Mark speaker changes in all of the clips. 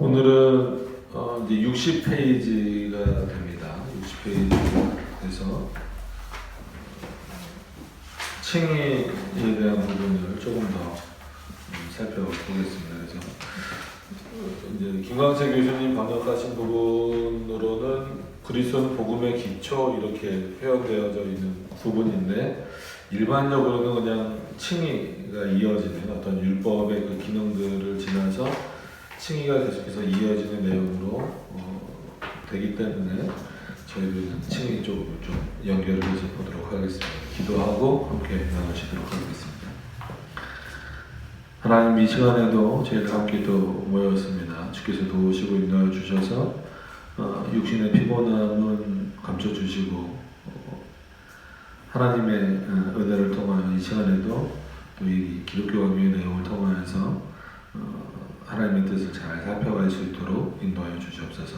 Speaker 1: 오늘은 이제 60페이지가 됩니다. 60페이지에서 칭의에 대한 부분을 조금 더 살펴보겠습니다. 그래서 이제 김광세 교수님 번역하신 부분으로는 그리스도는 복음의 기초 이렇게 표현되어져 있는 부분인데, 일반적으로는 그냥 칭의가 이어지는 어떤 율법의 그 기능들을 지나서 칭의가 계속해서 이어지는 내용으로 되기 때문에 저희들은 칭의 쪽으로 좀 연결을 해서 보도록 하겠습니다. 기도하고 함께 나누시도록 하겠습니다. 하나님, 이 시간에도 저희들 함께 또 모였습니다. 주께서 도우시고 인도하여 주셔서 육신의 피곤함은 감춰주시고 하나님의 은혜를 통하여 이 시간에도 또 이 기독교 강의의 내용을 통하여서 하나님의 뜻을 잘 살펴갈 수 있도록 인도하여 주시옵소서.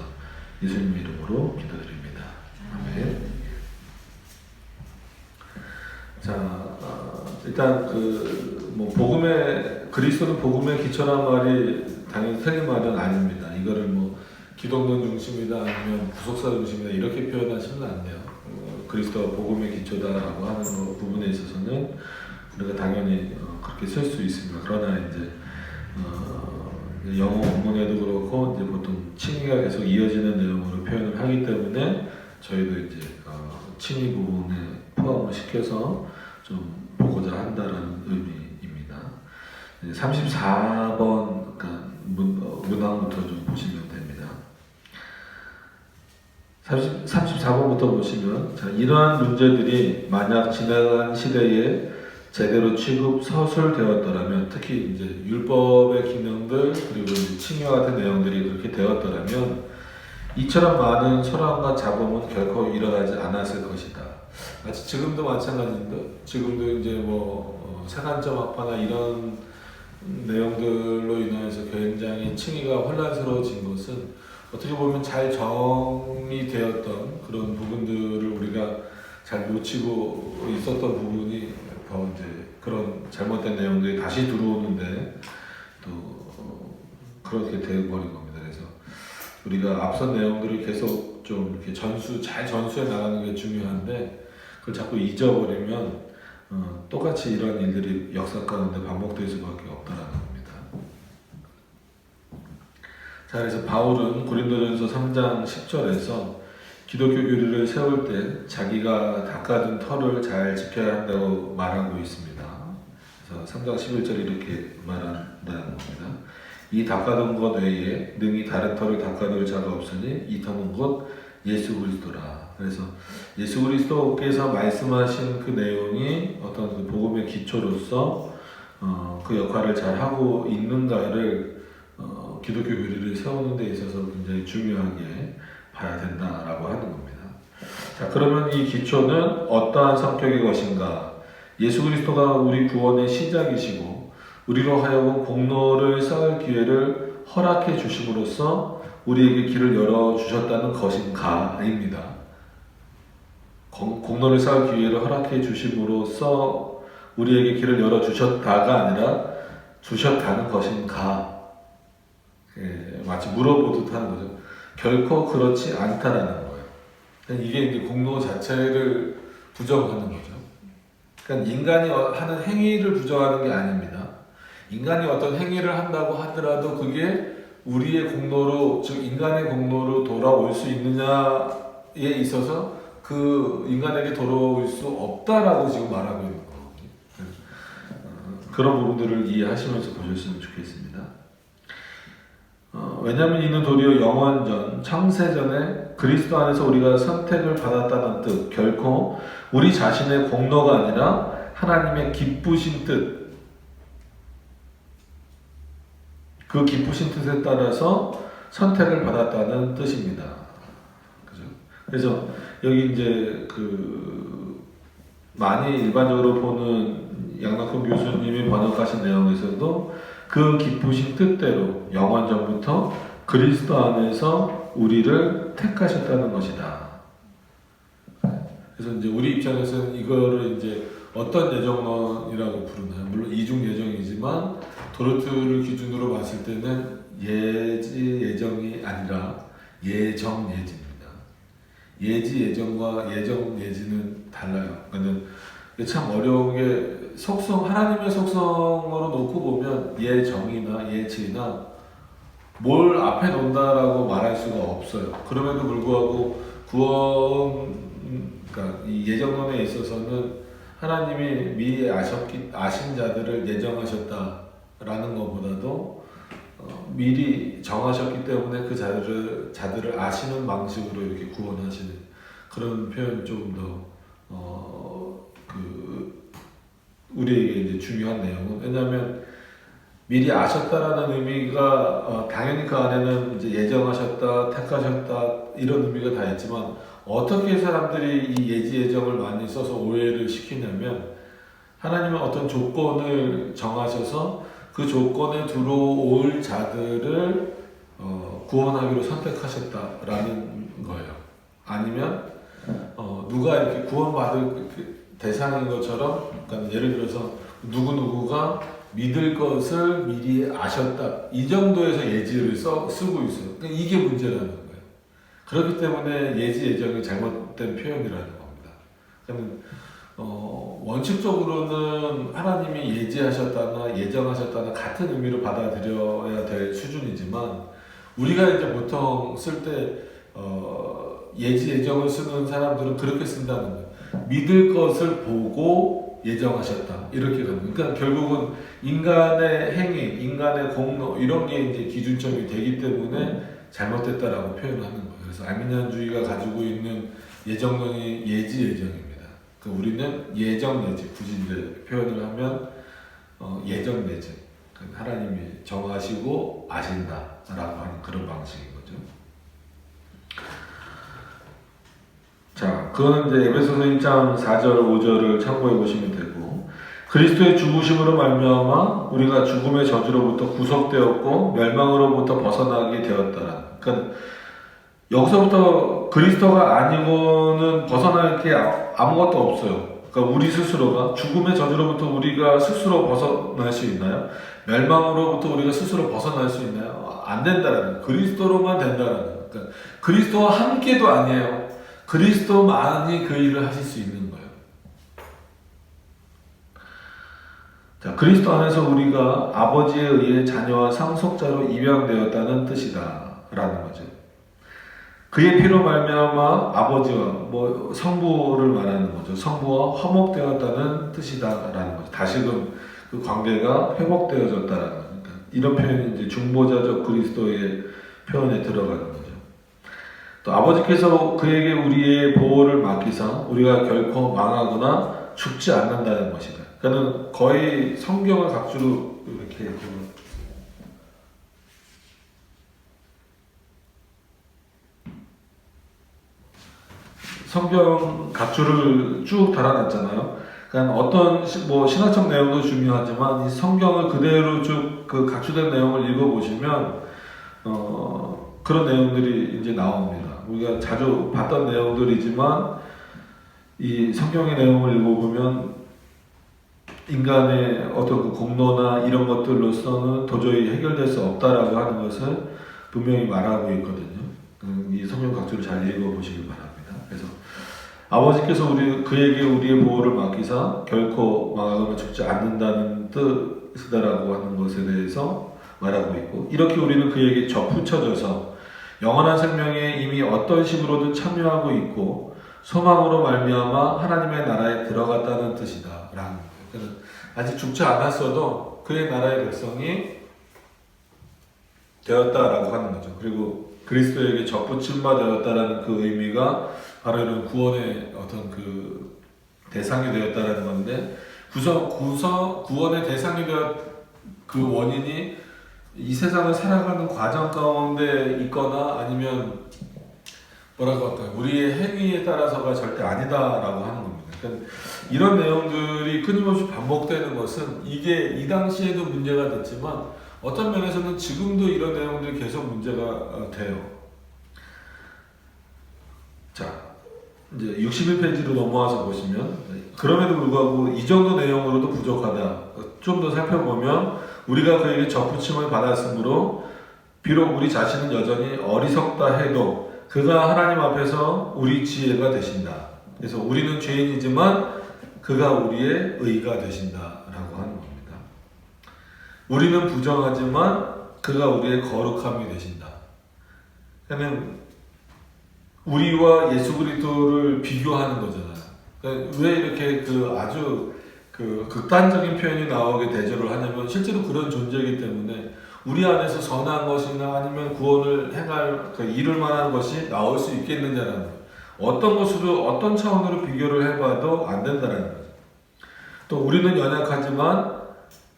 Speaker 1: 예수님 이름으로 기도드립니다. 아멘. 자, 일단 그리스도는 복음의 기초란 말이 당연히 틀린 말은 아닙니다. 이거를 기독론 중심이다 아니면 구속사 중심이다 이렇게 표현하시면 안 돼요. 그리스도가 복음의 기초다라고 하는 부분에 있어서는 우리가 당연히 그렇게 쓸 수 있습니다. 그러나 이제 영어 원문에도 그렇고 이제 보통 칭의가 계속 이어지는 내용으로 표현을 하기 때문에 저희도 이제 칭의 부분에 포함을 시켜서 좀 보고자 한다라는 의미입니다. 34번 그러니까 문항부터 좀 보시면 됩니다. 34번부터 보시면, 자, 이러한 문제들이 만약 지나간 시대에 제대로 서술되었더라면, 특히 이제 율법의 기능들 그리고 이제 칭의와 같은 내용들이 그렇게 되었더라면 이처럼 많은 소란과 잡음은 결코 일어나지 않았을 것이다. 마치 지금도 마찬가지인데, 지금도 이제 세간점 학파나 이런 내용들로 인해서 굉장히 칭의가 혼란스러워진 것은 어떻게 보면 잘 정리되었던 그런 부분들을 우리가 잘 놓치고 있었던 부분이 더 이제 그런 잘못된 내용들이 다시 들어오는데 또 그렇게 되어버린 겁니다. 그래서 우리가 앞선 내용들을 계속 좀 이렇게 잘 전수해 나가는 게 중요한데, 그걸 자꾸 잊어버리면 똑같이 이런 일들이 역사 가운데 반복될 수밖에 없다라는 겁니다. 자, 그래서 바울은 고린도전서 3장 10절에서 기독교 교리를 세울 때 자기가 닦아둔 터를 잘 지켜야 한다고 말하고 있습니다. 그래서 3장 11절 이렇게 말한다는 겁니다. 이 닦아둔 것 외에 능히 다른 터를 닦아둘 자가 없으니 이 터는 곧 예수 그리스도라. 그래서 예수 그리스도께서 말씀하신 그 내용이 어떤 그 복음의 기초로서 그 역할을 잘 하고 있는가를 기독교 교리를 세우는 데 있어서 굉장히 중요하게 봐야 된다라고 하는 겁니다. 자, 그러면 이 기초는 어떠한 성격의 것인가? 예수 그리스도가 우리 구원의 시작이시고 우리로 하여금 공로를 쌓을 기회를 허락해 주심으로써 우리에게 길을 열어주셨다는 것인가입니다. 공로를 쌓을 기회를 허락해 주심으로써 우리에게 길을 열어주셨다가 아니라 주셨다는 것인가? 마치 물어보듯 하는 거죠. 결코 그렇지 않다라는 거예요. 이게 이제 공로 자체를 부정하는 거죠. 그러니까 인간이 하는 행위를 부정하는 게 아닙니다. 인간이 어떤 행위를 한다고 하더라도 그게 우리의 공로로, 즉 인간의 공로로 돌아올 수 있느냐에 있어서 그 인간에게 돌아올 수 없다라고 지금 말하고 있는 거거든요. 그런 부분들을 이해하시면서 보셨으면 좋겠습니다. 왜냐하면 이는 도리어 영원전, 창세전에 그리스도 안에서 우리가 선택을 받았다는 뜻, 결코 우리 자신의 공로가 아니라 하나님의 기쁘신 뜻, 그 기쁘신 뜻에 따라서 선택을 받았다는 뜻입니다. 그죠? 그래서 여기 이제 많이 일반적으로 보는 양낙훈 교수님이 번역하신 내용에서도 그 기쁘신 뜻대로 영원전부터 그리스도 안에서 우리를 택하셨다는 것이다. 그래서 이제 우리 입장에서는 이거를 이제 어떤 예정론이라고 부르나요? 물론 이중 예정이지만 도르트를 기준으로 봤을 때는 예지 예정이 아니라 예정 예지입니다. 예지 예정과 예정 예지는 달라요. 그러니까 참 어려운 게 하나님의 속성으로 놓고 보면 예정이나 예지나 뭘 앞에 놓는다라고 말할 수가 없어요. 그럼에도 불구하고 그러니까 이 예정론에 있어서는 하나님이 미리 아신 자들을 예정하셨다라는 것보다도 미리 정하셨기 때문에 그 자들을 아시는 방식으로 이렇게 구원하시는 그런 표현이 조금 더 우리에게 이제 중요한 내용은, 왜냐하면 미리 아셨다라는 의미가 당연히 그 안에는 이제 예정하셨다, 택하셨다 이런 의미가 다 있지만, 어떻게 사람들이 이 예지 예정을 많이 써서 오해를 시키냐면, 하나님은 어떤 조건을 정하셔서 그 조건에 들어올 자들을 구원하기로 선택하셨다라는 거예요. 아니면 누가 이렇게 구원받을 대상인 것처럼, 그러니까 예를 들어서 누구누구가 믿을 것을 미리 아셨다, 이 정도에서 예지를 쓰고 있어요. 그러니까 이게 문제라는 거예요. 그렇기 때문에 예지 예정이 잘못된 표현이라는 겁니다. 그러니까 원칙적으로는 하나님이 예지하셨다나 예정하셨다나 같은 의미로 받아들여야 될 수준이지만, 우리가 이제 보통 쓸 때 예지 예정을 쓰는 사람들은 그렇게 쓴다는 거예요. 믿을 것을 보고 예정하셨다, 이렇게 가는. 그러니까 결국은 인간의 행위, 인간의 공로 이런 게 이제 기준점이 되기 때문에 잘못됐다라고 표현하는 거예요. 그래서 아르미니안주의가 가지고 있는 예정론이 예지 예정입니다. 그러니까 우리는 예정 예지, 굳이 이제 표현을 하면 예정 예정, 그러니까 하나님이 정하시고 아신다라고 하는 그런 방식인 거죠. 자, 그거는 이제 에베소서 1장 4절 5절을 참고해 보시면 되고, 그리스도의 죽으심으로 말미암아 우리가 죽음의 저주로부터 구속되었고 멸망으로부터 벗어나게 되었다라. 그러니까 여기서부터 그리스도가 아니고는 벗어날 게 아무것도 없어요. 그러니까 우리 스스로가 죽음의 저주로부터 우리가 스스로 벗어날 수 있나요? 멸망으로부터 우리가 스스로 벗어날 수 있나요? 안 된다라는 거예요. 그리스도로만 된다라는 거예요. 그러니까 그리스도와 함께도 아니에요. 그리스도만이 그 일을 하실 수 있는 거예요. 자, 그리스도 안에서 우리가 아버지에 의해 자녀와 상속자로 입양되었다는 뜻이다 라는 거죠. 그의 피로 말미암아 아버지와 성부를 말하는 거죠. 성부와 화목되었다는 뜻이다 라는 거죠. 다시금 그 관계가 회복되어졌다라는 거니까, 이런 표현이 이제 중보자적 그리스도의 표현에 들어가는 거죠. 또 아버지께서 그에게 우리의 보호를 맡기사 우리가 결코 망하거나 죽지 않는다는 것이다. 그는 거의 성경을 각주로 이렇게 보면, 성경 각주를 쭉 달아놨잖아요. 그러니까 어떤 신학적 내용도 중요하지만 이 성경을 그대로 쭉 그 각주된 내용을 읽어보시면 그런 내용들이 이제 나옵니다. 우리가 자주 봤던 내용들이지만 이 성경의 내용을 읽어보면 인간의 어떤 그 공로나 이런 것들로서는 도저히 해결될 수 없다라고 하는 것을 분명히 말하고 있거든요. 이 성경 각주를 잘 읽어보시길 바랍니다. 그래서 아버지께서 그에게 우리의 보호를 맡기사 결코 망하거나 죽지 않는다는 뜻이다라고 하는 것에 대해서 말하고 있고, 이렇게 우리는 그에게 접붙여져서 영원한 생명에 이미 어떤 식으로든 참여하고 있고 소망으로 말미암아 하나님의 나라에 들어갔다는 뜻이다 라는 거예요. 그러니까 아직 죽지 않았어도 그의 나라의 백성이 되었다라고 하는 거죠. 그리고 그리스도에게 접붙임 바 되었다라는 그 의미가 바로 이런 구원의 어떤 그 대상이 되었다라는 건데, 구원의 대상이 되었 그 원인이 이 세상을 살아가는 과정 가운데 있거나 아니면 뭐라고 할까요? 우리의 행위에 따라서가 절대 아니다라고 하는 겁니다. 그러니까 이런 내용들이 끊임없이 반복되는 것은 이게 이 당시에도 문제가 됐지만 어떤 면에서는 지금도 이런 내용들이 계속 문제가 돼요. 자, 이제 61페이지로 넘어와서 보시면, 그럼에도 불구하고 이 정도 내용으로도 부족하다. 좀 더 살펴보면 우리가 그에게 접붙임을 받았으므로 비록 우리 자신은 여전히 어리석다 해도 그가 하나님 앞에서 우리 지혜가 되신다. 그래서 우리는 죄인이지만 그가 우리의 의가 되신다라고 하는 겁니다. 우리는 부정하지만 그가 우리의 거룩함이 되신다. 그러니까 우리와 예수 그리스도를 비교하는 거잖아요. 그러니까 왜 이렇게 아주 극단적인 표현이 나오게 대조를 하냐면 실제로 그런 존재이기 때문에 우리 안에서 선한 것이나 아니면 구원을 행할 이룰 만한 것이 나올 수 있겠느냐라는 거예요. 어떤 것으로 어떤 차원으로 비교를 해봐도 안 된다는 거죠. 또 우리는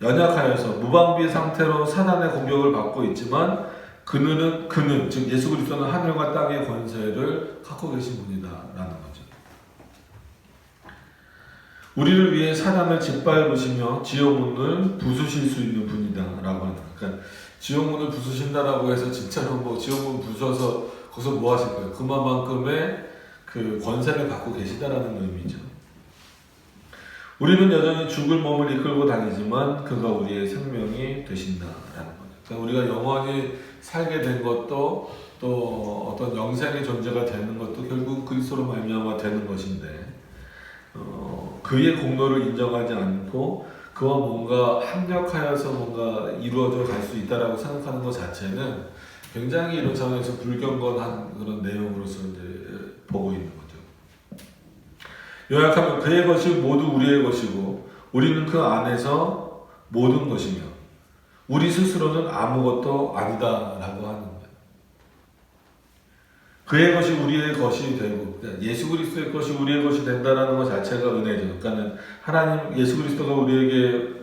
Speaker 1: 연약하여서 무방비 상태로 사단의 공격을 받고 있지만 그는 즉 예수 그리스도는 하늘과 땅의 권세를 갖고 계신 분이다라는 거죠. 우리를 위해 사단을 짓밟으시며 지옥문을 부수실 수 있는 분이다라고 하는. 그러니까 지옥문을 부수신다라고 해서 진짜로 지옥문 부숴서 거기서 뭐 하실 거예요? 그만큼의 권세를 갖고 계시다라는 의미죠. 우리는 여전히 죽을 몸을 이끌고 다니지만 그가 우리의 생명이 되신다라는 거죠. 그러니까 우리가 영원히 살게 된 것도 또 어떤 영생의 존재가 되는 것도 결국 그리스도로 말미암아 되는 것인데 그의 공로를 인정하지 않고 그와 뭔가 합력하여서 뭔가 이루어져 갈 수 있다라고 생각하는 것 자체는 굉장히 이런 차원에서 불경건한 그런 내용으로서 이제 보고 있는 거죠. 요약하면 그의 것이 모두 우리의 것이고 우리는 그 안에서 모든 것이며 우리 스스로는 아무것도 아니다라고 하는 거예요. 그의 것이 우리의 것이 되고 예수 그리스도의 것이 우리의 것이 된다는 것 자체가 은혜죠. 그러니까 하나님 예수 그리스도가 우리에게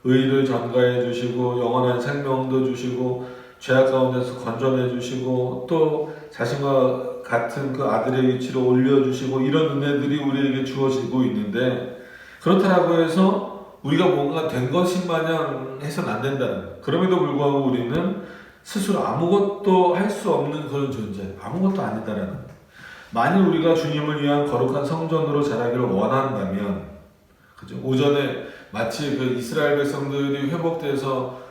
Speaker 1: 의를 전가해 주시고 영원한 생명도 주시고 죄악 가운데서 건져내 주시고 또 자신과 같은 그 아들의 위치로 올려주시고 이런 은혜들이 우리에게 주어지고 있는데 그렇다고 해서 우리가 뭔가 된 것인 마냥 해서는 안 된다는 거예요. 그럼에도 불구하고 우리는 스스로 아무것도 할 수 없는 그런 존재, 아무것도 아니다라는 거예요. 만일 우리가 주님을 위한 거룩한 성전으로 자라기를 원한다면, 그죠? 오전에 마치 이스라엘 백성들이 회복돼서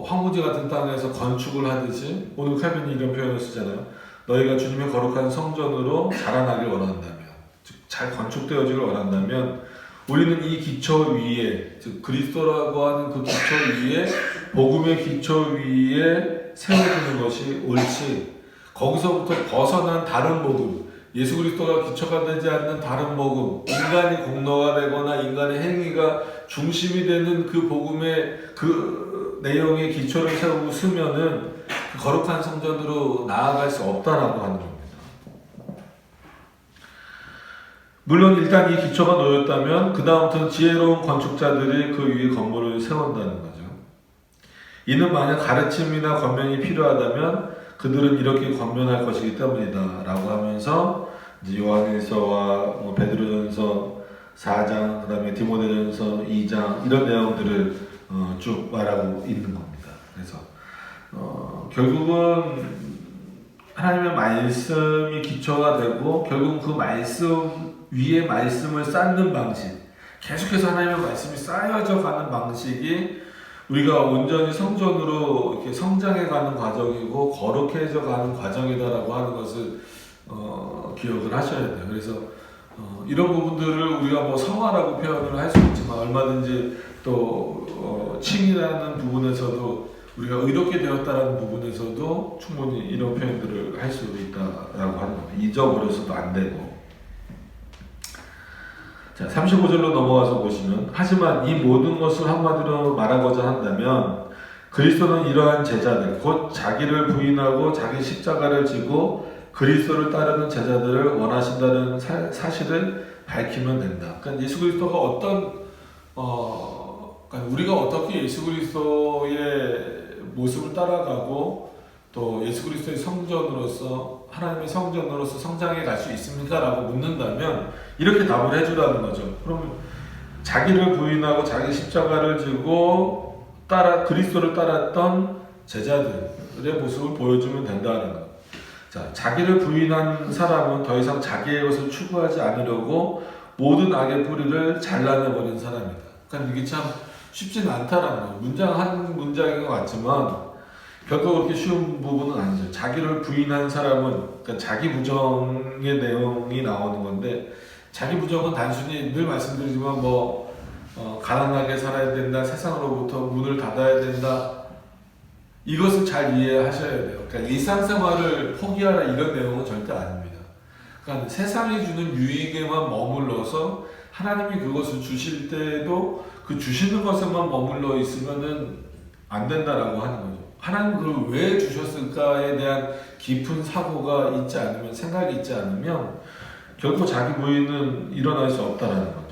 Speaker 1: 황무지 같은 땅에서 건축을 하듯이 오늘 칼빈이 이런 표현을 쓰잖아요. 너희가 주님의 거룩한 성전으로 자라나길 원한다면, 즉 잘 건축되어지길 원한다면 우리는 이 기초 위에, 즉 그리스도라고 하는 그 기초 위에 복음의 기초 위에 세워지는 것이 옳지 거기서부터 벗어난 다른 복음, 예수 그리스도가 기초가 되지 않는 다른 복음, 인간이 공로가 되거나 인간의 행위가 중심이 되는 그 복음의 그 내용의 기초를 세우고 쓰면은 그 거룩한 성전으로 나아갈 수 없다라고 하는 겁니다. 물론 일단 이 기초가 놓였다면 그 다음부터는 지혜로운 건축자들이 그 위에 건물을 세운다는 거죠. 이는 만약 가르침이나 권면이 필요하다면 그들은 이렇게 권면할 것이기 때문이다 라고 하면서 이제 요한일서와 베드로전서 4장 그 다음에 디모데전서 2장 이런 내용들을 쭉 말하고 있는 겁니다. 그래서 결국은 하나님의 말씀이 기초가 되고 결국은 그 말씀 위에 말씀을 쌓는 방식, 계속해서 하나님의 말씀이 쌓여져 가는 방식이 우리가 온전히 성전으로 이렇게 성장해 가는 과정이고 거룩해져 가는 과정이다라고 하는 것을 기억을 하셔야 돼요. 그래서 이런 부분들을 우리가 성화라고 표현을 할 수 있지만 얼마든지 또 칭이라는 부분에서도 우리가 의롭게 되었다라는 부분에서도 충분히 이런 표현들을 할 수 있다라고 하는 겁니다. 잊어버려서도 안 되고. 자, 35절로 넘어가서 보시면 하지만 이 모든 것을 한마디로 말하고자 한다면 그리스도는 이러한 제자들 곧 자기를 부인하고 자기 십자가를 지고 그리스도를 따르는 제자들을 원하신다는 사실을 밝히면 된다. 그러니까 예수 그리스도가 그러니까 우리가 어떻게 예수 그리스도의 모습을 따라가고 또 예수 그리스도의 성전으로서 하나님의 성전으로서 성장해 갈 수 있습니까? 라고 묻는다면 이렇게 답을 해주라는 거죠. 그러면 자기를 부인하고 자기 십자가를 지고 그리스도를 따랐던 제자들의 모습을 보여주면 된다는 거예요. 자, 자기를 부인한 사람은 더 이상 자기의 것을 추구하지 않으려고 모든 악의 뿌리를 잘라내버린 사람이다. 그러니까 이게 참 쉽지는 않다라는 거예요. 문장 한 문장인 것 같지만 결코 그렇게 쉬운 부분은 아니죠. 자기를 부인한 사람은, 그러니까 자기 부정의 내용이 나오는 건데, 자기 부정은 단순히 늘 말씀드리지만 가난하게 살아야 된다, 세상으로부터 문을 닫아야 된다, 이것을 잘 이해하셔야 돼요. 그러니까 일상생활을 포기하라 이런 내용은 절대 아닙니다. 그러니까 세상이 주는 유익에만 머물러서 하나님이 그것을 주실 때도 그 주시는 것에만 머물러 있으면은 안 된다라고 하는 거죠. 하나님 그걸 왜 주셨을까에 대한 깊은 사고가 있지 않으면, 생각이 있지 않으면 결코 자기 부인은 일어날 수 없다라는 거죠.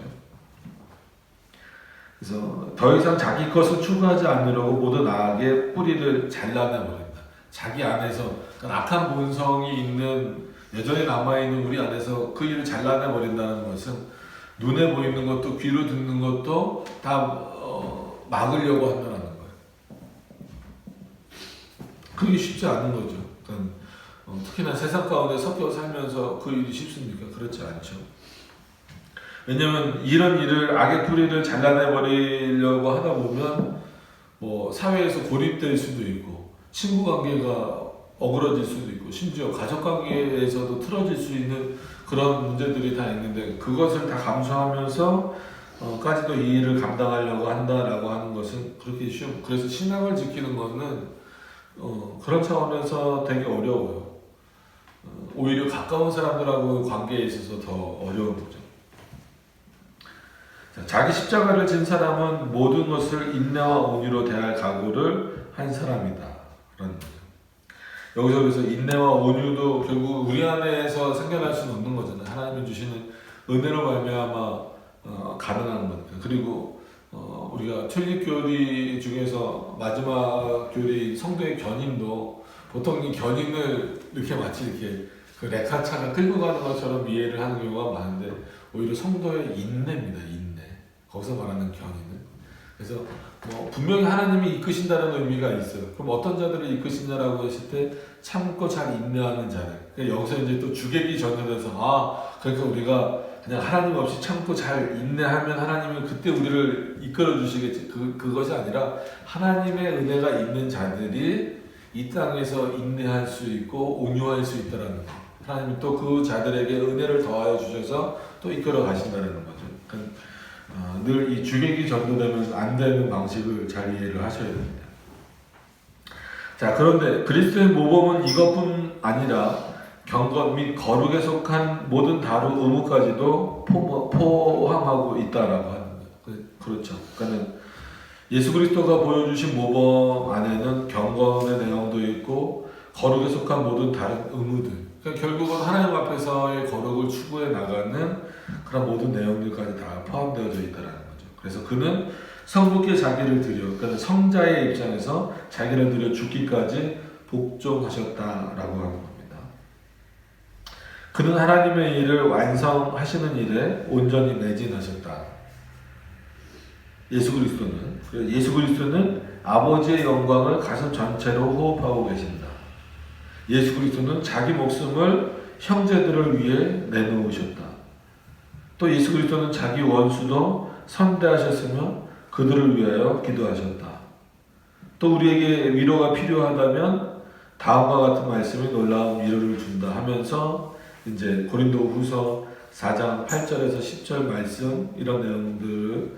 Speaker 1: 그래서 더 이상 자기 것을 추구하지 않으려고 모든 악의 뿌리를 잘라내버린다. 자기 안에서 악한 본성이 있는, 여전히 남아있는 우리 안에서 그 일을 잘라내버린다는 것은 눈에 보이는 것도 귀로 듣는 것도 다 막으려고 한다는 거예요. 그게 쉽지 않은 거죠. 그러니까 특히나 세상 가운데 섞여 살면서 그 일이 쉽습니까? 그렇지 않죠. 왜냐면 이런 일을, 악의 뿌리를 잘라내버리려고 하다 보면 사회에서 고립될 수도 있고, 친구 관계가 어그러질 수도 있고, 심지어 가족 관계에서도 틀어질 수 있는 그런 문제들이 다 있는데, 그것을 다 감수하면서 까지도 이 일을 감당하려고 한다라고 하는 것은 그렇게 그래서 신앙을 지키는 것은 그런 차원에서 되게 어려워요. 오히려 가까운 사람들하고 관계에 있어서 더 어려운 거죠. 자기 십자가를 진 사람은 모든 것을 인내와 온유로 대할 각오를 한 사람이다. 그런 거죠. 여기서 그래서 인내와 온유도 결국 우리 안에서 생겨날 수는 없는 거잖아요. 하나님이 주시는 은혜로 말미암아 가능한 거니까. 그리고 우리가 튤립 교리 중에서 마지막 교리 성도의 견인도 보통 이 견인을 이렇게 마치 이렇게 그 레카차가 끌고 가는 것처럼 이해를 하는 경우가 많은데, 오히려 성도의 인내입니다. 인내. 거기서 말하는 견인은. 그래서 분명히 하나님이 이끄신다는 의미가 있어요. 그럼 어떤 자들을 이끄신다라고 했을 때 참고 잘 인내하는 자들. 그러니까 여기서 이제 또 주객이 전달해서 그러니까 우리가 그냥 하나님 없이 참고 잘 인내하면 하나님은 그때 우리를 이끌어 주시겠지. 그것이 아니라 하나님의 은혜가 있는 자들이 이 땅에서 인내할 수 있고 온유할 수 있다라는 거예요. 하나님이 또 그 자들에게 은혜를 더하여 주셔서 또 이끌어 가신다는 거죠. 그러니까 늘 이 주객이 전도되면 안 되는 방식을 잘 이해를 하셔야 됩니다. 자, 그런데 그리스도의 모범은 이것뿐 아니라 경건 및 거룩에 속한 모든 다른 의무까지도 포함하고 있다라고 하는 거예요. 그렇죠. 그러니까 예수 그리스도가 보여주신 모범 안에는 경건의 내용도 있고 거룩에 속한 모든 다른 의무들. 그러니까 결국은 하나님 앞에서의 거룩을 추구해 나가는 그런 모든 내용들까지 다 포함되어져 있다는 거죠. 그래서 그는 성부께 자기를 드려, 그러니까 성자의 입장에서 자기를 드려 죽기까지 복종하셨다라고 하는 겁니다. 그는 하나님의 일을 완성하시는 일에 온전히 매진하셨다. 예수 그리스도는 아버지의 영광을 가슴 전체로 호흡하고 계신다. 예수 그리스도는 자기 목숨을 형제들을 위해 내놓으셨다. 또 예수 그리스도는 자기 원수도 선대하셨으며 그들을 위하여 기도하셨다. 또 우리에게 위로가 필요하다면 다음과 같은 말씀이 놀라운 위로를 준다 하면서 이제 고린도후서 4장 8절에서 10절 말씀 이런 내용들을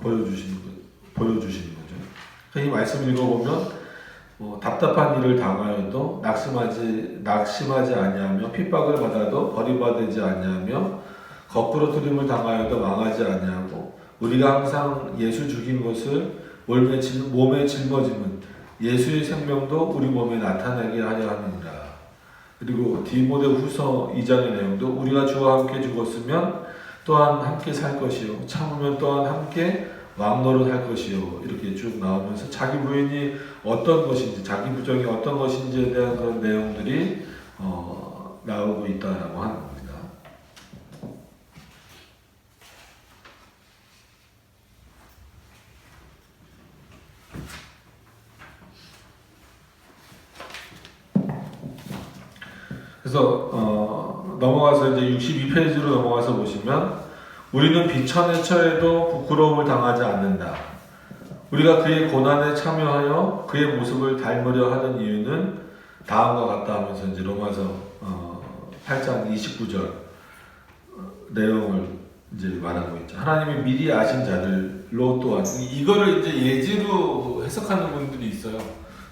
Speaker 1: 보여주시는 거죠. 이 말씀 읽어보면 답답한 일을 당하여도 낙심하지 아니하며 핍박을 받아도 버림받지 아니하며 거꾸로 트림을 당하여도 망하지 아니하고 우리가 항상 예수 죽인 것을 몸에 짊어짐은 예수의 생명도 우리 몸에 나타나게 하려 함이니라. 그리고 디모데후서 2장의 내용도 우리가 주와 함께 죽었으면 또한 함께 살 것이요 참으면 또한 함께 왕노릇 할 것이요 이렇게 쭉 나오면서 자기 부인이 어떤 것인지 자기 부정이 어떤 것인지에 대한 그런 내용들이 나오고 있다라고 하는 겁니다. 그래서 넘어가서 이제 62페이지로 넘어가서 보시면 우리는 비천에 처해도 부끄러움을 당하지 않는다. 우리가 그의 고난에 참여하여 그의 모습을 닮으려 하는 이유는 다음과 같다 하면서 이제 로마서 8장 29절 내용을 이제 말하고 있죠. 하나님이 미리 아신 자들로 또한 이거를 이제 예지로 해석하는 분들이 있어요.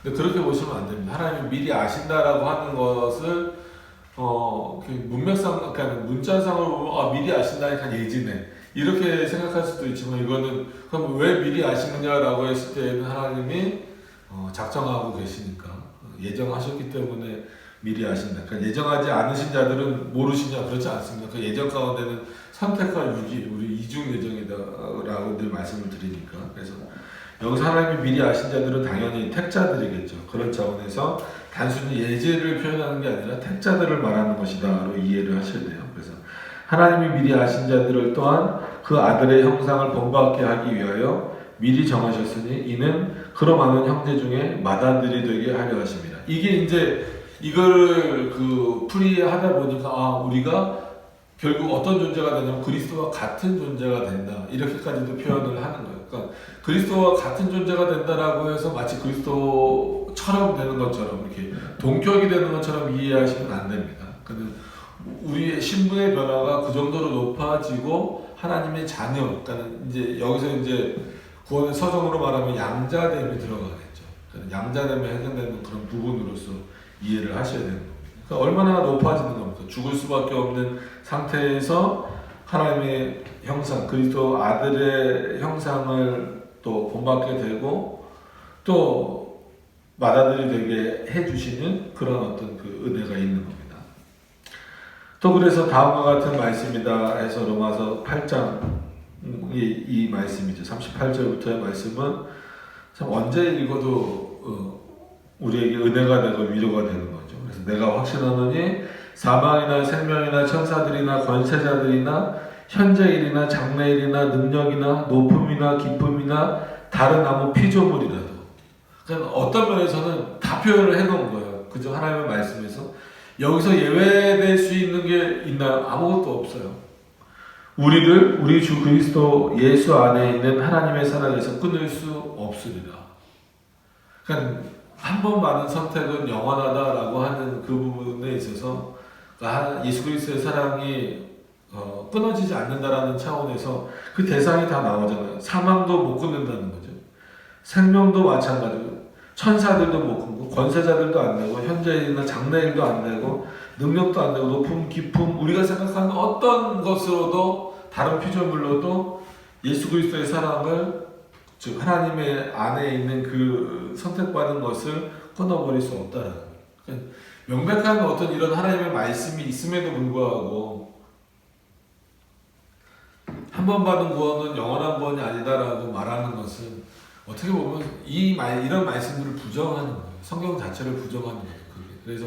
Speaker 1: 근데 그렇게 보시면 안 됩니다. 하나님이 미리 아신다라고 하는 것을 문맥상, 그러니까 문자상으로 보면 미리 아신다니까 예지네 이렇게 생각할 수도 있지만 이거는 그럼 왜 미리 아시느냐라고 했을 때는 하나님이 작정하고 계시니까 예정하셨기 때문에 미리 아신다. 그러니까 예정하지 않으신 자들은 모르시냐 그렇지 않습니다. 그 예정 가운데는 선택과 유기, 우리 이중 예정이다라고 늘 말씀을 드리니까 그래서 여기서 하나님이 미리 아신 자들은 당연히 택자들이겠죠. 그런 차원에서 단순히 예제를 표현하는 게 아니라 택자들을 말하는 것이다로 이해를 하셔야 돼요. 그래서 하나님이 미리 아신 자들을 또한 그 아들의 형상을 본받게 하기 위하여 미리 정하셨으니 이는 그로 많은 형제 중에 맏아들이 되게 하려 하십니다. 이게 이제 이거를 풀이하다 보니까 우리가 결국 어떤 존재가 되냐면 그리스도와 같은 존재가 된다 이렇게까지도 표현을 하는 거예요. 그러니까 그리스도와 같은 존재가 된다라고 해서 마치 그리스도처럼 되는 것처럼 이렇게 동격이 되는 것처럼 이해하시면 안 됩니다. 그러니까 우리의 신분의 변화가 그 정도로 높아지고 하나님의 자녀, 그러니까 이제 여기서 이제 구원의 서정으로 말하면 양자됨이 들어가겠죠. 양자됨에 해당되는 그런 부분으로서 이해를 하셔야 되는 겁니다. 그러니까 얼마나 높아지는 겁니까? 죽을 수밖에 없는 상태에서 하나님의 형상, 그리스도 아들의 형상을 또 본받게 되고 또 맏아들이 되게 해주시는 그런 어떤 그 은혜가 있는 겁니다. 또 그래서 다음과 같은 말씀이다 해서 로마서 8장 이 말씀이죠. 38절부터의 말씀은 참 언제 읽어도 우리에게 은혜가 되고 위로가 되는 거죠. 그래서 내가 확신하노니 사망이나 생명이나 천사들이나 권세자들이나 현재일이나 장래일이나 능력이나 높음이나 기쁨이나 다른 아무 피조물이라도 그러니까 어떤 면에서는 다 표현을 해놓은 거예요. 그죠? 하나님의 말씀에서 여기서 예외될 수 있는 게 있나요? 아무것도 없어요. 우리 주 그리스도 예수 안에 있는 하나님의 사랑에서 끊을 수 없으리라. 그러니까 한 번 받은 선택은 영원하다라고 하는 그 부분에 있어서 예수 그리스도의 사랑이 끊어지지 않는다라는 차원에서 그 대상이 다 나오잖아요. 사망도 못 끊는다는 거죠. 생명도 마찬가지고 천사들도 못 끊고 권세자들도 안 되고 현재일이나 장래일도 안 되고 능력도 안 되고 높음, 깊음 우리가 생각하는 어떤 것으로도 다른 피조물로도 예수 그리스도의 사랑을 즉 하나님의 안에 있는 그 선택받은 것을 끊어버릴 수 없다는 거예요. 그러니까 명백한 어떤 이런 하나님의 말씀이 있음에도 불구하고 한 번 받은 구원은 영원한 구원이 아니다라고 말하는 것은 어떻게 보면 이런 말씀들을 부정하는 거예요. 성경 자체를 부정하는 거예요. 그래서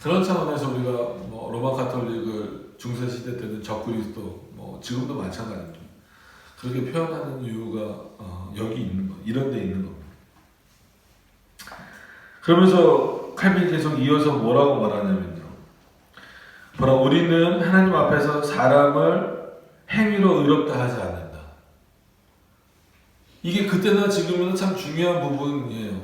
Speaker 1: 그런 차원에서 우리가 로마 가톨릭을 중세시대 때는 적그리스도 지금도 마찬가지입니다. 그렇게 표현하는 이유가 여기 있는 거, 이런 데 있는 겁니다. 그러면서 칼빈이 계속 이어서 뭐라고 말하냐면요. 우리는 하나님 앞에서 사람을 행위로 의롭다 하지 않는다. 이게 그때나 지금은 참 중요한 부분이에요.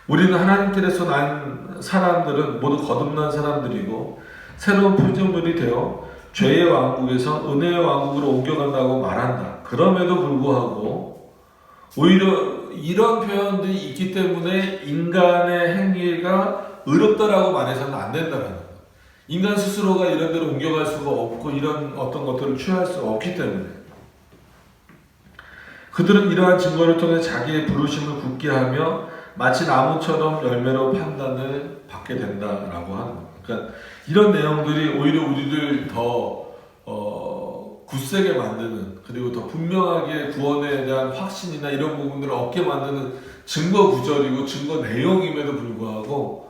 Speaker 1: 우리는 하나님께서 난 사람들은 모두 거듭난 사람들이고 새로운 피조물이 되어 죄의 왕국에서 은혜의 왕국으로 옮겨간다고 말한다. 그럼에도 불구하고 오히려 이런 표현들이 있기 때문에 인간의 행위가 의롭다라고 말해서는 안 된다는 거예요. 인간 스스로가 이런 데로 옮겨갈 수가 없고 이런 어떤 것들을 취할 수 없기 때문에 그들은 이러한 증거를 통해 자기의 부르심을 굳게 하며 마치 나무처럼 열매로 판단을 받게 된다라고 하는 거예요. 그러니까 이런 내용들이 오히려 우리를 더 굳세게 만드는 그리고 더 분명하게 구원에 대한 확신이나 이런 부분들을 얻게 만드는 증거 구절이고 증거 내용임에도 불구하고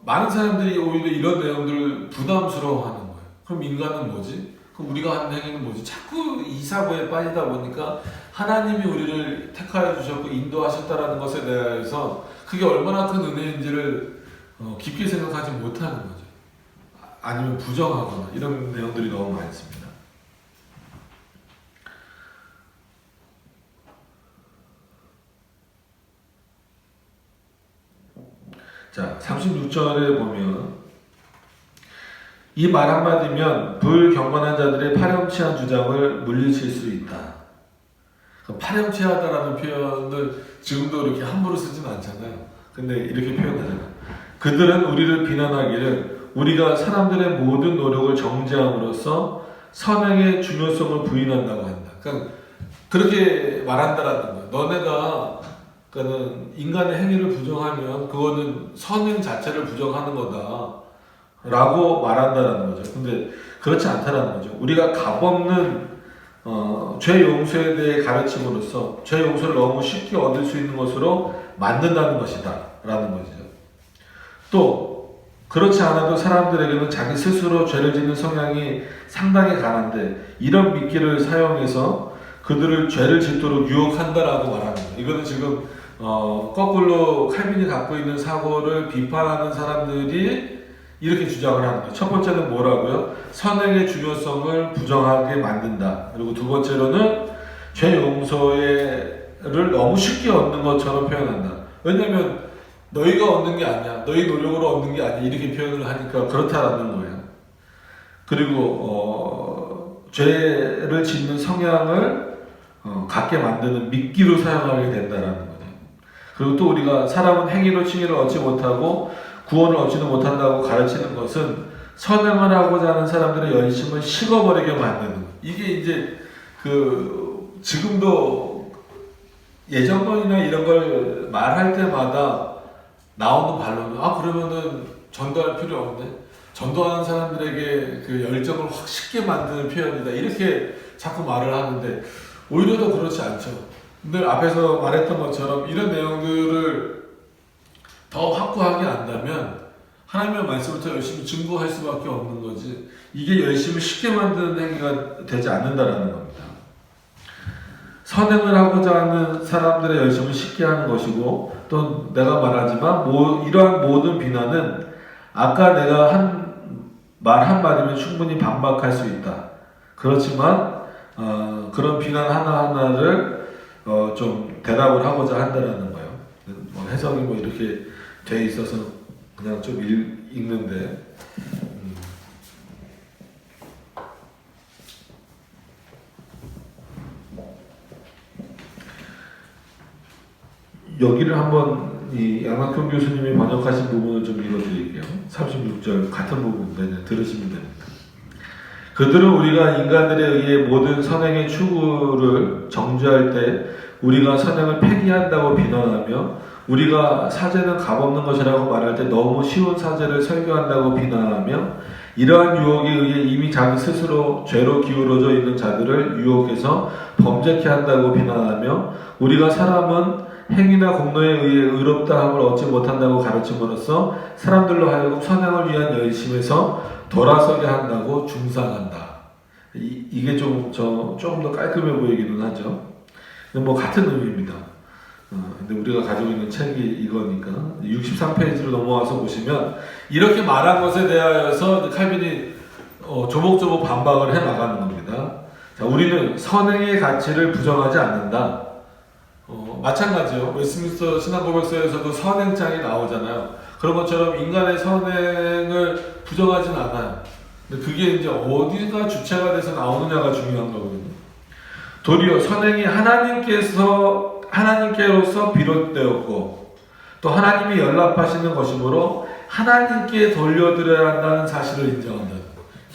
Speaker 1: 많은 사람들이 오히려 이런 내용들을 부담스러워하는 거예요. 그럼 인간은 뭐지? 그럼 우리가 하는 행위는 뭐지? 자꾸 이 사고에 빠지다 보니까 하나님이 우리를 택하여 주셨고 인도하셨다라는 것에 대해서 그게 얼마나 큰 은혜인지를 깊게 생각하지 못하는 거죠. 아니면 부정하거나 이런 내용들이 너무 많습니다. 자, 36절에 보면 이 말 한마디면 불경건한 자들의 파렴치한 주장을 물리칠 수 있다. 파렴치하다라는 표현을 지금도 이렇게 함부로 쓰진 않잖아요. 근데 이렇게 표현하잖아요. 그들은 우리를 비난하기를 우리가 사람들의 모든 노력을 정죄함으로써 선행의 중요성을 부인한다고 한다. 그러니까 그렇게 말한다라는 거예요. 너네가 그러니까는 인간의 행위를 부정하면 그거는 선행 자체를 부정하는 거다 라고 말한다라는 거죠. 근데 그렇지 않다라는 거죠. 우리가 값없는 죄 용서에 대해 가르침으로써 죄 용서를 너무 쉽게 얻을 수 있는 것으로 만든다는 것이다 라는 거죠. 또 그렇지 않아도 사람들에게는 자기 스스로 죄를 짓는 성향이 상당히 강한데 이런 미끼를 사용해서 그들을 죄를 짓도록 유혹한다라고 말하는 거예요. 이거는 지금 거꾸로 칼빈이 갖고 있는 사고를 비판하는 사람들이 이렇게 주장을 하는 거예요. 첫 번째는 뭐라고요? 선행의 중요성을 부정하게 만든다. 그리고 두 번째로는 죄 용서를 너무 쉽게 얻는 것처럼 표현한다. 왜냐하면 너희가 얻는 게 아니야. 너희 노력으로 얻는 게 아니야. 이렇게 표현을 하니까 그렇다라는 거예요. 그리고 죄를 짓는 성향을 갖게 만드는 미끼로 사용하게 된다라는 거죠. 그리고 또 우리가 사람은 행위로 칭의를 얻지 못하고 구원을 얻지도 못한다고 가르치는 것은 선행을 하고자 하는 사람들의 열심을 식어버리게 만드는 거예요. 이게 이제 지금도 예정론이나 이런 걸 말할 때마다 나오는 반론은 그러면은 전도할 필요 없네. 전도하는 사람들에게 그 열정을 확 식게 만드는 표현이다. 이렇게 자꾸 말을 하는데 오히려 더 그렇지 않죠. 근데 앞에서 말했던 것처럼 이런 내용들을 더 확고하게 안다면 하나님의 말씀을 더 열심히 증거할 수밖에 없는 거지. 이게 열심히 쉽게 만드는 행위가 되지 않는다라는 겁니다. 선행을 하고자 하는 사람들의 열심을 쉽게 하는 것이고 또 내가 말하지만 이러한 모든 비난은 아까 내가 한 말 한마디면 충분히 반박할 수 있다. 그렇지만 그런 비난 하나하나를 좀 대답을 하고자 한다는 거예요. 해석이 이렇게 돼 있어서 그냥 좀 읽는데 여기를 한번 이 양학경 교수님이 번역하신 부분을 좀 읽어드릴게요. 36절 같은 부분인데 들으시면 됩니다. 그들은 우리가 인간들에 의해 모든 선행의 추구를 정죄할 때 우리가 선행을 폐기한다고 비난하며 우리가 사죄는 값없는 것이라고 말할 때 너무 쉬운 사죄를 설교한다고 비난하며 이러한 유혹에 의해 이미 자기 스스로 죄로 기울어져 있는 자들을 유혹해서 범죄케 한다고 비난하며 우리가 사람은 행위나 공로에 의해 의롭다함을 얻지 못한다고 가르침으로써 사람들로 하여금 선행을 위한 열심에서 돌아서게 한다고 중상한다. 이게 조금 더 깔끔해 보이기는 하죠. 근데 같은 의미입니다. 근데 우리가 가지고 있는 책이 이거니까 63페이지로 넘어와서 보시면 이렇게 말한 것에 대하여서 칼빈이 조목조목 반박을 해 나가는 겁니다. 자, 우리는 선행의 가치를 부정하지 않는다. 마찬가지요. 웨스트민스터 신앙고백서에서도 선행장이 나오잖아요. 그런 것처럼 인간의 선행을 부정하진 않아요. 근데 그게 이제 어디가 주체가 돼서 나오느냐가 중요한 거거든요. 도리어 선행이 하나님께로서 비롯되었고 또 하나님이 연락하시는 것이므로 하나님께 돌려드려야 한다는 사실을 인정한다.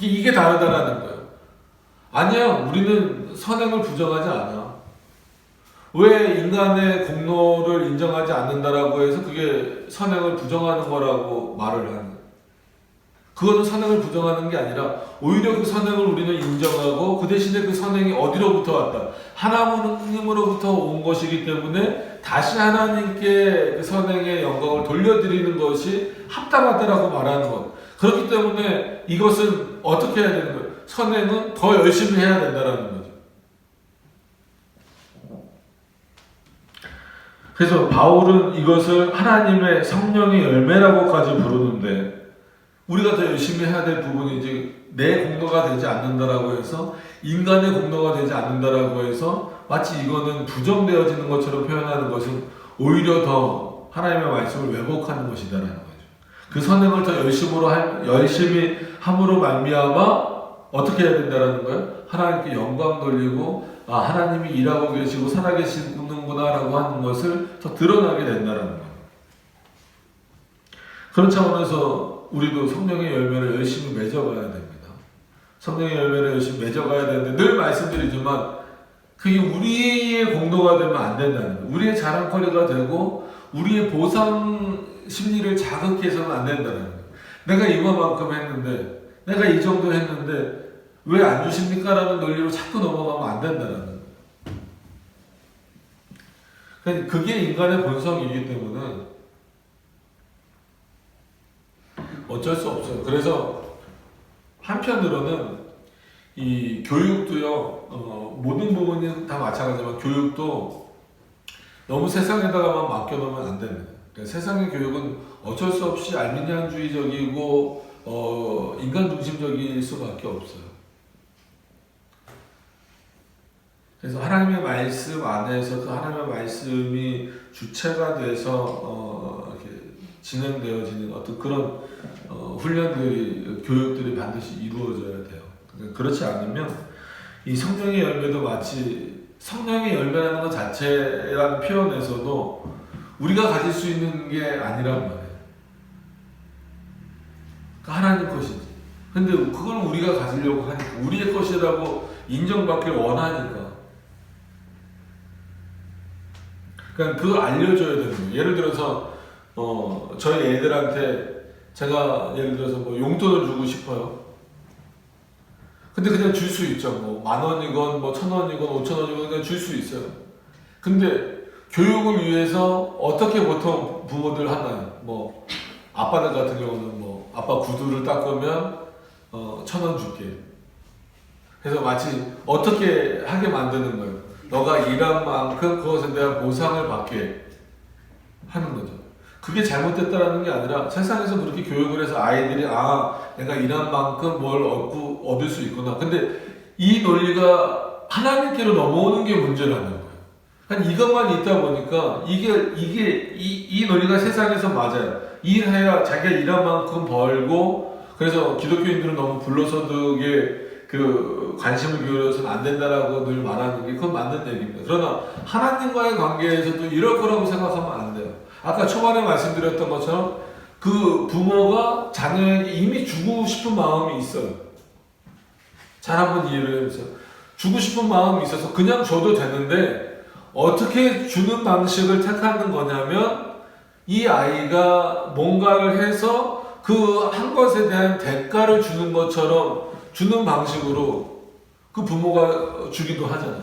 Speaker 1: 이게 다르다라는 거예요. 아니야, 우리는 선행을 부정하지 않아. 왜 인간의 공로를 인정하지 않는다라고 해서 그게 선행을 부정하는 거라고 말을 하는 거예요. 그거는 선행을 부정하는 게 아니라 오히려 그 선행을 우리는 인정하고 그 대신에 그 선행이 어디로부터 왔다? 하나님으로부터 온 것이기 때문에 다시 하나님께 그 선행의 영광을 돌려드리는 것이 합당하다라고 말하는 것. 그렇기 때문에 이것은 어떻게 해야 되는 거예요? 선행은 더 열심히 해야 된다라는 거죠. 그래서 바울은 이것을 하나님의 성령의 열매라고까지 부르는데 우리가 더 열심히 해야 될 부분이 이제 내 공로가 되지 않는다라고 해서 인간의 공로가 되지 않는다라고 해서 마치 이거는 부정되어지는 것처럼 표현하는 것은 오히려 더 하나님의 말씀을 왜곡하는 것이다라는 거죠. 그 선행을 더 열심히 함으로 말미암아 어떻게 해야 된다라는 거예요? 하나님께 영광 돌리고 하나님이 일하고 계시고 살아계시는구나라고 하는 것을 더 드러나게 된다라는 거예요. 그런 차원에서 우리도 성령의 열매를 열심히 맺어가야 됩니다. 성령의 열매를 열심히 맺어가야 되는데 늘 말씀드리지만 그게 우리의 공로가 되면 안 된다는 거예요. 우리의 자랑거리가 되고 우리의 보상 심리를 자극해서는 안 된다는 거예요. 내가 이거만큼 했는데 내가 이 정도 했는데 왜 안 주십니까? 라는 논리로 자꾸 넘어가면 안 된다는 거예요. 그게 인간의 본성이기 때문에 어쩔 수 없어요. 그래서 한편으로는 이 교육도요, 모든 부분이 다 마찬가지지만 교육도 너무 세상에다가만 맡겨놓으면 안 됩니다. 그러니까 세상의 교육은 어쩔 수 없이 알미니안주의적이고 인간 중심적일 수밖에 없어요. 그래서 하나님의 말씀 안에서 그 하나님의 말씀이 주체가 돼서 이렇게 진행되어지는 어떤 그런 훈련들이 교육들이 반드시 이루어져야 돼요. 그렇지 않으면 이 성령의 열매도 마치 성령의 열매라는 것 자체라는 표현에서도 우리가 가질 수 있는 게 아니란 말이에요. 하나님 것이지. 근데 그걸 우리가 가지려고 하니까 우리의 것이라고 인정받길 원하니까. 그러니까 그걸 알려줘야 되는 거예요. 예를 들어서 저희 애들한테 제가 예를 들어서 뭐 용돈을 주고 싶어요. 근데 그냥 줄 수 있죠. 뭐 10,000원이건 뭐 1,000원이건 5,000원이건 그냥 줄 수 있어요. 근데 교육을 위해서 어떻게 보통 부모들 하나요? 뭐 아빠들 같은 경우는 뭐 아빠 구두를 닦으면 1,000원 줄게. 그래서 마치 어떻게 하게 만드는 거예요. 너가 일한 만큼 그것에 대한 보상을 받게 하는 거죠. 그게 잘못됐다라는 게 아니라 세상에서 그렇게 교육을 해서 아이들이 내가 일한 만큼 뭘 얻을 수 있구나. 근데 이 논리가 하나님께로 넘어오는 게 문제라는 거예요. 한 이것만 있다 보니까 이 논리가 세상에서 맞아요. 일해야 자기가 일한 만큼 벌고 그래서 기독교인들은 너무 불로소득에 그 관심을 기울여서는 안 된다라고 늘 말하는 게 그건 맞는 얘기입니다. 그러나 하나님과의 관계에서도 이럴 거라고 생각하면 안 돼요. 아까 초반에 말씀드렸던 것처럼 그 부모가 자녀에게 이미 주고 싶은 마음이 있어요. 잘 한번 이해를 해보세요. 주고 싶은 마음이 있어서 그냥 줘도 되는데 어떻게 주는 방식을 택하는 거냐면 이 아이가 뭔가를 해서 그 한 것에 대한 대가를 주는 것처럼 주는 방식으로 그 부모가 주기도 하잖아요.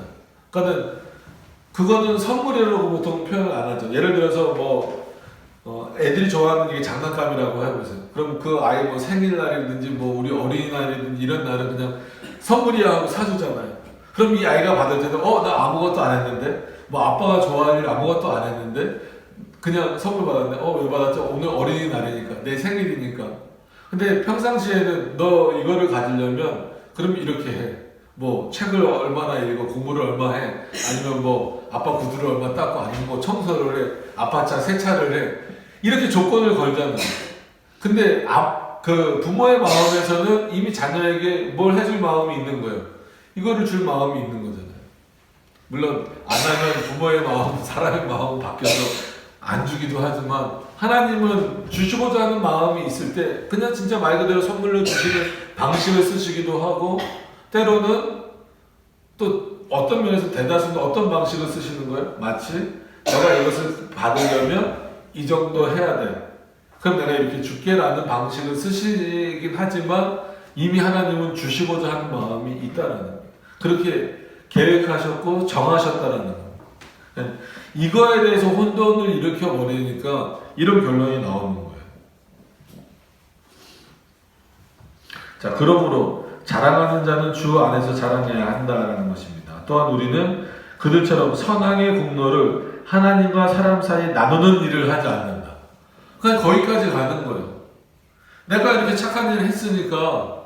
Speaker 1: 그러니까 그거는 선물이라고 보통 표현을 안 하죠. 예를 들어서 애들이 좋아하는 게 장난감이라고 해보세요. 그럼 그 아이 뭐 생일날이든지 뭐 우리 어린이날이든지 이런 날은 그냥 선물이야 하고 사주잖아요. 그럼 이 아이가 받을 때는 나 아무것도 안 했는데 뭐 아빠가 좋아할 일 아무것도 안 했는데 그냥 선물 받았는데 왜 받았죠? 오늘 어린이날이니까 내 생일이니까. 근데 평상시에는 너 이거를 가지려면 그럼 이렇게 해. 뭐 책을 얼마나 읽어, 공부를 얼마 해, 아니면 뭐 아빠 구두를 얼마 닦고, 아니면 뭐 청소를 해, 아빠 차 세차를 해. 이렇게 조건을 걸잖아요. 근데 그 부모의 마음에서는 이미 자녀에게 뭘 해줄 마음이 있는 거예요. 이거를 줄 마음이 있는 거잖아요. 물론 안 하면 부모의 마음, 사람의 마음은 바뀌어서 안 주기도 하지만 하나님은 주시고자 하는 마음이 있을 때 그냥 진짜 말 그대로 선물로 주시는 방식을 쓰시기도 하고 때로는 또 어떤 면에서 대다수는 어떤 방식을 쓰시는 거예요? 마치 내가 이것을 받으려면 이 정도 해야 돼. 그럼 내가 이렇게 줄게라는 방식을 쓰시긴 하지만 이미 하나님은 주시고자 하는 마음이 있다라는 거예요. 그렇게 계획하셨고 정하셨다라는 거예요. 이거에 대해서 혼돈을 일으켜 버리니까 이런 결론이 나오는 거예요. 자, 그러므로 자랑하는 자는 주 안에서 자랑해야 한다라는 것입니다. 또한 우리는 그들처럼 선악의 공로를 하나님과 사람 사이 나누는 일을 하지 않는다. 그냥 거기까지 가는 거예요. 내가 이렇게 착한 일을 했으니까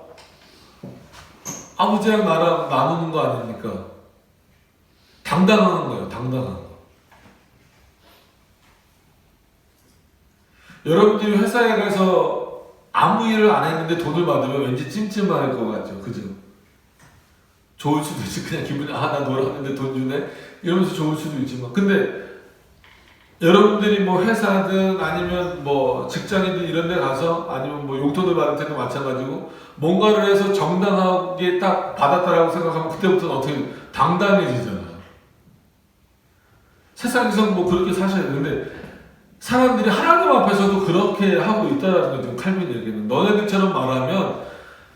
Speaker 1: 아버지랑 나랑 나누는 거 아닙니까? 당당한 거예요. 당당한 거. 여러분들이 회사에 가서 아무 일을 안 했는데 돈을 받으면 왠지 찜찜할 것 같죠. 그죠? 좋을 수도 있지. 그냥 기분이 나 놀았는데 돈 주네? 이러면서 좋을 수도 있지만. 근데 여러분들이 뭐 회사든 아니면 뭐 직장이든 이런 데 가서 아니면 뭐 용돈을 받을 때도 마찬가지고 뭔가를 해서 정당하게 딱 받았다라고 생각하면 그때부터는 어떻게 당당해지잖아요. 세상에서 뭐 그렇게 사셔야 되는데 사람들이 하나님 앞에서도 그렇게 하고 있다는 거죠. 칼빈에게는 너네들처럼 말하면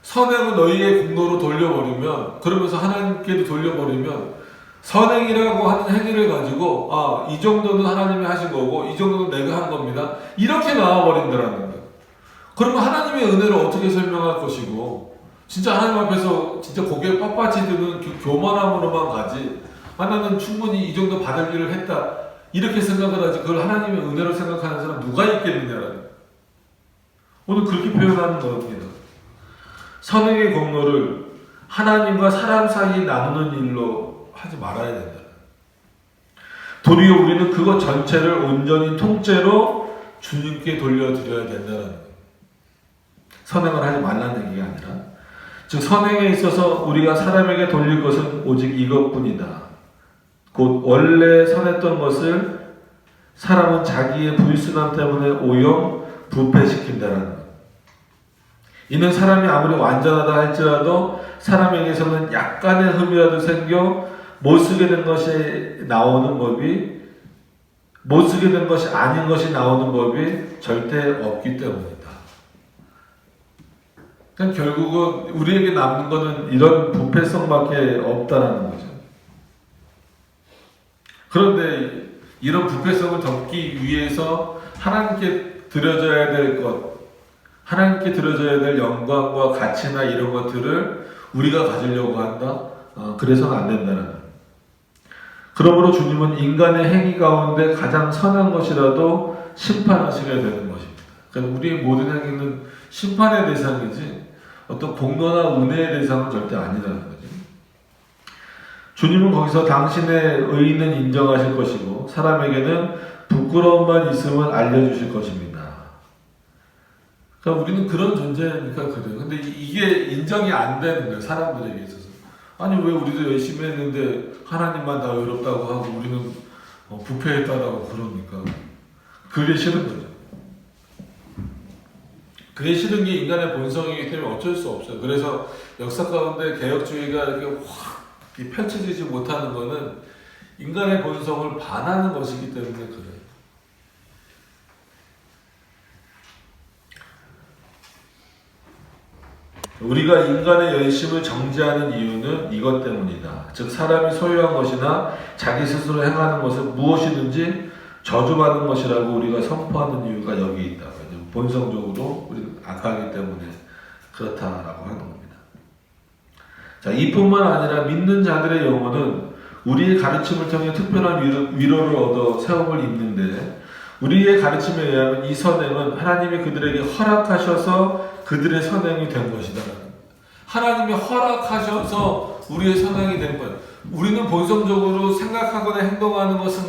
Speaker 1: 선행은 너희의 공로로 돌려버리면 그러면서 하나님께도 돌려버리면 선행이라고 하는 행위를 가지고 이 정도는 하나님이 하신 거고 이 정도는 내가 한 겁니다. 이렇게 나와버린다는 거예요. 그러면 하나님의 은혜를 어떻게 설명할 것이고 진짜 하나님 앞에서 진짜 고개 빳빳이 드는 교만함으로만 가지 나는 충분히 이 정도 받을 일을 했다 이렇게 생각을 하지 그걸 하나님의 은혜로 생각하는 사람 누가 있겠느냐라는 오늘 그렇게 표현하는 겁니다. 선행의 공로를 하나님과 사람 사이 나누는 일로 하지 말아야 된다. 도리어 우리는 그것 전체를 온전히 통째로 주님께 돌려드려야 된다는 거예요. 선행을 하지 말라는 얘기가 아니라 즉 선행에 있어서 우리가 사람에게 돌릴 것은 오직 이것뿐이다. 곧 원래 선했던 것을 사람은 자기의 불순함 때문에 오염 부패시킨다는 것. 이는 사람이 아무리 완전하다 할지라도 사람에게서는 약간의 흠이라도 생겨 못쓰게 된 것이 나오는 법이 못쓰게 된 것이 아닌 것이 나오는 법이 절대 없기 때문이다. 그러니까 결국은 우리에게 남는 것은 이런 부패성밖에 없다라는 거죠. 그런데 이런 부패성을 덮기 위해서 하나님께 드려져야 될 것, 하나님께 드려져야 될 영광과 가치나 이런 것들을 우리가 가지려고 한다? 그래서는 안 된다는 거예요. 그러므로 주님은 인간의 행위 가운데 가장 선한 것이라도 심판하시게 되는 것입니다. 그러니까 우리의 모든 행위는 심판의 대상이지 어떤 공로나 은혜의 대상은 절대 아니라는 거죠. 주님은 거기서 당신의 의는 인정하실 것이고 사람에게는 부끄러움만 있음을 알려주실 것입니다. 그러니까 우리는 그런 존재니까 그래요. 근데 이게 인정이 안 되는 거예요. 사람들에게 있어서. 아니 왜 우리도 열심히 했는데 하나님만 다 의롭다고 하고 우리는 부패했다라고 그러니까 그게 싫은 거죠. 그게 싫은 게 인간의 본성이기 때문에 어쩔 수 없어요. 그래서 역사 가운데 개혁주의가 이렇게 확 펼쳐지지 못하는 것은 인간의 본성을 반하는 것이기 때문에 그래요. 우리가 인간의 열심을 정죄하는 이유는 이것 때문이다. 즉 사람이 소유한 것이나 자기 스스로 행하는 것은 무엇이든지 저주받는 것이라고 우리가 선포하는 이유가 여기 있다. 본성적으로 우리는 악하기 때문에 그렇다라고 하는 겁니다. 자, 이뿐만 아니라 믿는 자들의 영혼은 우리의 가르침을 통해 특별한 위로를 얻어 세움을 입는데 우리의 가르침에 의하면 이 선행은 하나님이 그들에게 허락하셔서 그들의 선행이 된 것이다. 하나님이 허락하셔서 우리의 선행이 된 거예요. 우리는 본성적으로 생각하거나 행동하는 것은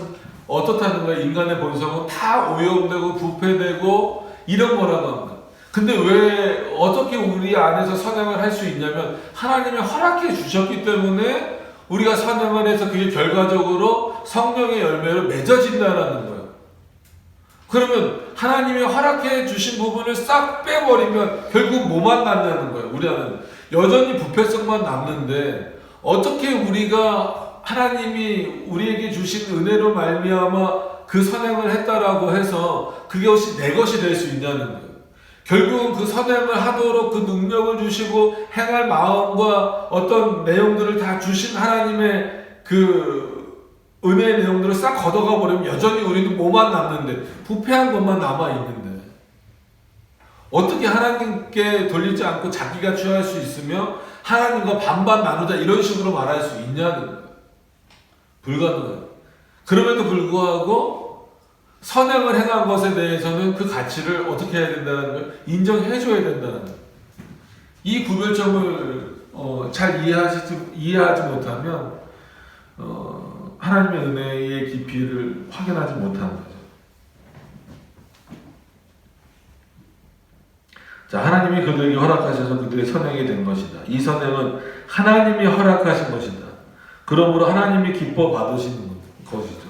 Speaker 1: 어떻다는 거예요? 인간의 본성은 다 오염되고 부패되고 이런 거라고 합니다. 근데 왜 어떻게 우리 안에서 선행을 할 수 있냐면 하나님이 허락해 주셨기 때문에 우리가 선행을 해서 그게 결과적으로 성령의 열매로 맺어진다는 거예요. 그러면 하나님이 허락해 주신 부분을 싹 빼버리면 결국 뭐만 남냐는 거예요. 우리는 여전히 부패성만 남는데 어떻게 우리가 하나님이 우리에게 주신 은혜로 말미암아 그 선행을 했다라고 해서 그것이 내 것이 될 수 있냐는 거예요. 결국은 그 선행을 하도록 그 능력을 주시고 행할 마음과 어떤 내용들을 다 주신 하나님의 그 은혜의 내용들을 싹 걷어가 버리면 여전히 우리는 뭐만 남는데 부패한 것만 남아있는데 어떻게 하나님께 돌리지 않고 자기가 취할 수 있으며 하나님과 반반 나누자 이런 식으로 말할 수 있냐는 거예요. 불가능해요. 그럼에도 불구하고 선행을 행한 것에 대해서는 그 가치를 어떻게 해야 된다는 걸 인정해줘야 된다는 거예요. 이 구별점을 잘 이해하지 못하면 하나님의 은혜의 깊이를 확인하지 못하는 거죠. 자, 하나님이 그들에게 허락하셔서 그들의 선행이 된 것이다. 이 선행은 하나님이 허락하신 것이다. 그러므로 하나님이 기뻐 받으시는 것이죠.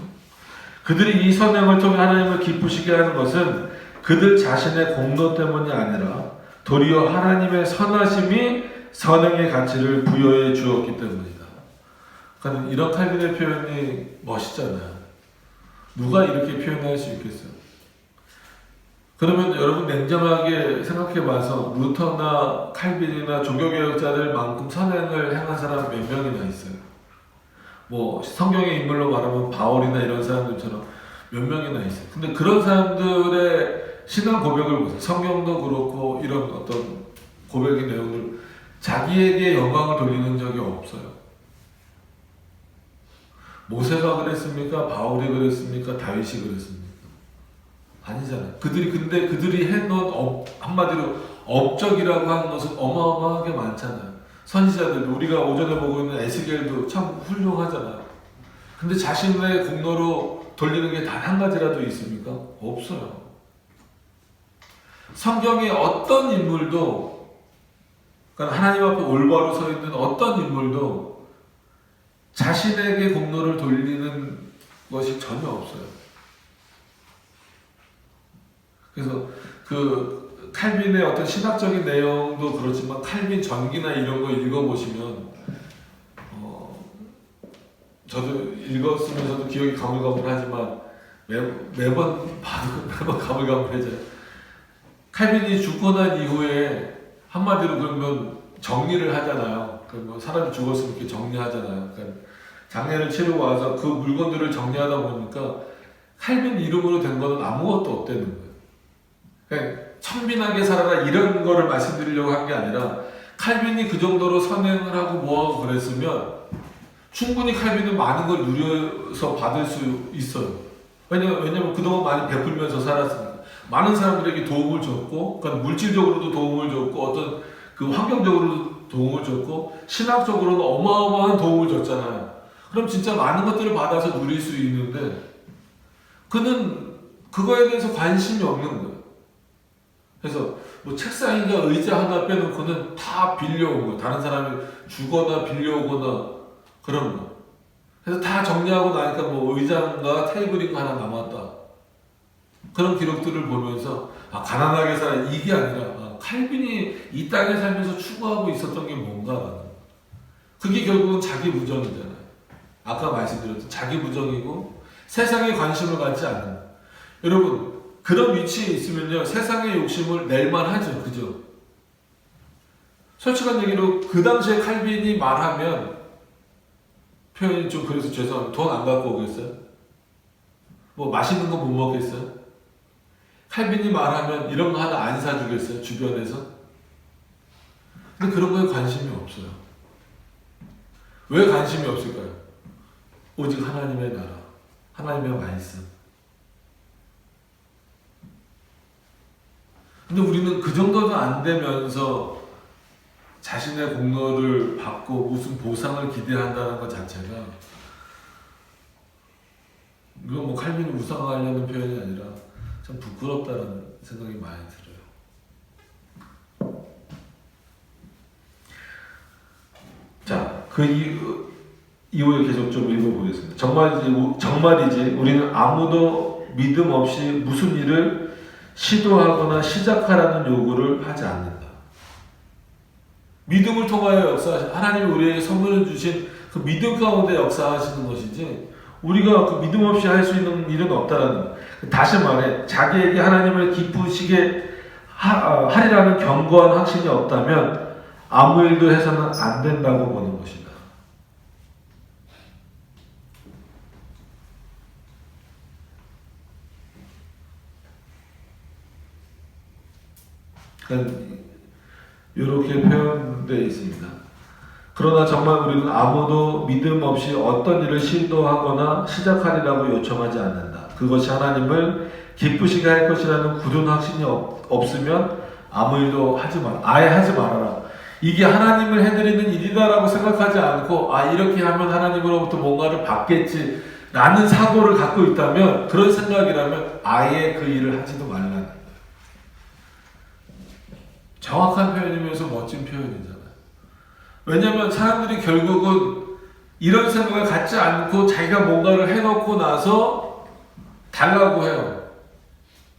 Speaker 1: 그들이 이 선행을 통해 하나님을 기쁘시게 하는 것은 그들 자신의 공로 때문이 아니라 도리어 하나님의 선하심이 선행의 가치를 부여해 주었기 때문이다. 그러니까 이런 칼빈의 표현이 멋있잖아요. 누가 이렇게 표현할 수 있겠어요? 그러면 여러분 냉정하게 생각해봐서 루터나 칼빈이나 종교개혁자들만큼 선행을 행한 사람 몇 명이나 있어요? 뭐 성경의 인물로 말하면 바울이나 이런 사람들처럼 몇 명이나 있어요. 근데 그런 사람들의 신앙 고백을 보세요. 성경도 그렇고 이런 어떤 고백의 내용을 자기에게 영광을 돌리는 적이 없어요. 모세가 그랬습니까? 바울이 그랬습니까? 다윗이 그랬습니까? 아니잖아요. 그들이 해놓은 한마디로 업적이라고 하는 것은 어마어마하게 많잖아요. 선지자들도 우리가 오전에 보고 있는 에스겔도 참 훌륭하잖아요. 근데 자신의 공로로 돌리는 게 단 한 가지라도 있습니까? 없어요. 성경의 어떤 인물도, 그러니까 하나님 앞에 올바로 서 있는 어떤 인물도 자신에게 공로를 돌리는 것이 전혀 없어요. 그래서 그 칼빈의 어떤 신학적인 내용도 그렇지만 칼빈 전기나 이런 거 읽어보시면 저도 읽었으면서도 기억이 가물가물하지만 매번 봐도 매번 가물가물해져요. 칼빈이 죽고 난 이후에 한마디로 그러면 정리를 하잖아요. 그러면 사람이 죽었으면 이렇게 정리하잖아요. 그러니까 장례를 치르고 와서 그 물건들을 정리하다 보니까 칼빈 이름으로 된 거는 아무것도 없다는 거예요. 그러니까 청빈하게 살아라 이런 거를 말씀드리려고 한 게 아니라 칼빈이 그 정도로 선행을 하고 뭐하고 그랬으면 충분히 칼빈은 많은 걸 누려서 받을 수 있어요. 왜냐면 그동안 많이 베풀면서 살았으니까. 많은 사람들에게 도움을 줬고, 그러니까 물질적으로도 도움을 줬고, 어떤 그 환경적으로도 도움을 줬고, 신학적으로는 어마어마한 도움을 줬잖아요. 그럼 진짜 많은 것들을 받아서 누릴 수 있는데, 그는 그거에 대해서 관심이 없는 거예요. 그래서 뭐 책상이나 의자 하나 빼놓고는 다 빌려온 거예요. 다른 사람이 주거나 빌려오거나 그런 거. 그래서 다 정리하고 나니까 뭐 의자인가 테이블인가 하나 남았다. 그런 기록들을 보면서 가난하게 살아 이게 아니라 칼빈이 이 땅에 살면서 추구하고 있었던 게 뭔가. 그게 결국은 자기 부정이잖아요. 아까 말씀드렸던 자기 부정이고 세상에 관심을 갖지 않는. 여러분 그런 위치에 있으면요 세상의 욕심을 낼만 하죠. 그죠? 솔직한 얘기로 그 당시에 칼빈이 말하면 표현이 좀 그래서 죄송합니다. 돈 안 갖고 오겠어요? 뭐 맛있는 거 못 먹겠어요? 칼빈이 말하면 이런 거 하나 안 사주겠어요? 주변에서? 근데 그런 거에 관심이 없어요. 왜 관심이 없을까요? 오직 하나님의 나라, 하나님의 말씀. 근데 우리는 그 정도는 안 되면서 자신의 공로를 받고 무슨 보상을 기대한다는 것 자체가 이건 뭐 칼빈을 우상하려는 표현이 아니라 참 부끄럽다는 생각이 많이 들어요. 자, 그 이후에 계속 좀 읽어보겠습니다. 정말이지 우리는 아무도 믿음 없이 무슨 일을 시도하거나 시작하라는 요구를 하지 않는다. 믿음을 통하여 역사하신 하나님이 우리에게 선물을 주신 그 믿음 가운데 역사하시는 것이지 우리가 그 믿음 없이 할 수 있는 일은 없다라는 거예요. 다시 말해 자기에게 하나님을 기쁘시게 하리라는 견고한 확신이 없다면 아무 일도 해서는 안 된다고 보는 것이다. 이렇게 표현되어 있습니다. 그러나 정말 우리는 아무도 믿음 없이 어떤 일을 시도하거나 시작하리라고 요청하지 않는다. 그것이 하나님을 기쁘시게 할 것이라는 굳은 확신이 없으면 아무 일도 아예 하지 말아라. 이게 하나님을 해드리는 일이다라고 생각하지 않고 이렇게 하면 하나님으로부터 뭔가를 받겠지 라는 사고를 갖고 있다면 그런 생각이라면 아예 그 일을 하지도 말라는 거예요. 정확한 표현이면서 멋진 표현이잖아요. 왜냐하면 사람들이 결국은 이런 생각을 갖지 않고 자기가 뭔가를 해놓고 나서 달라고 해요.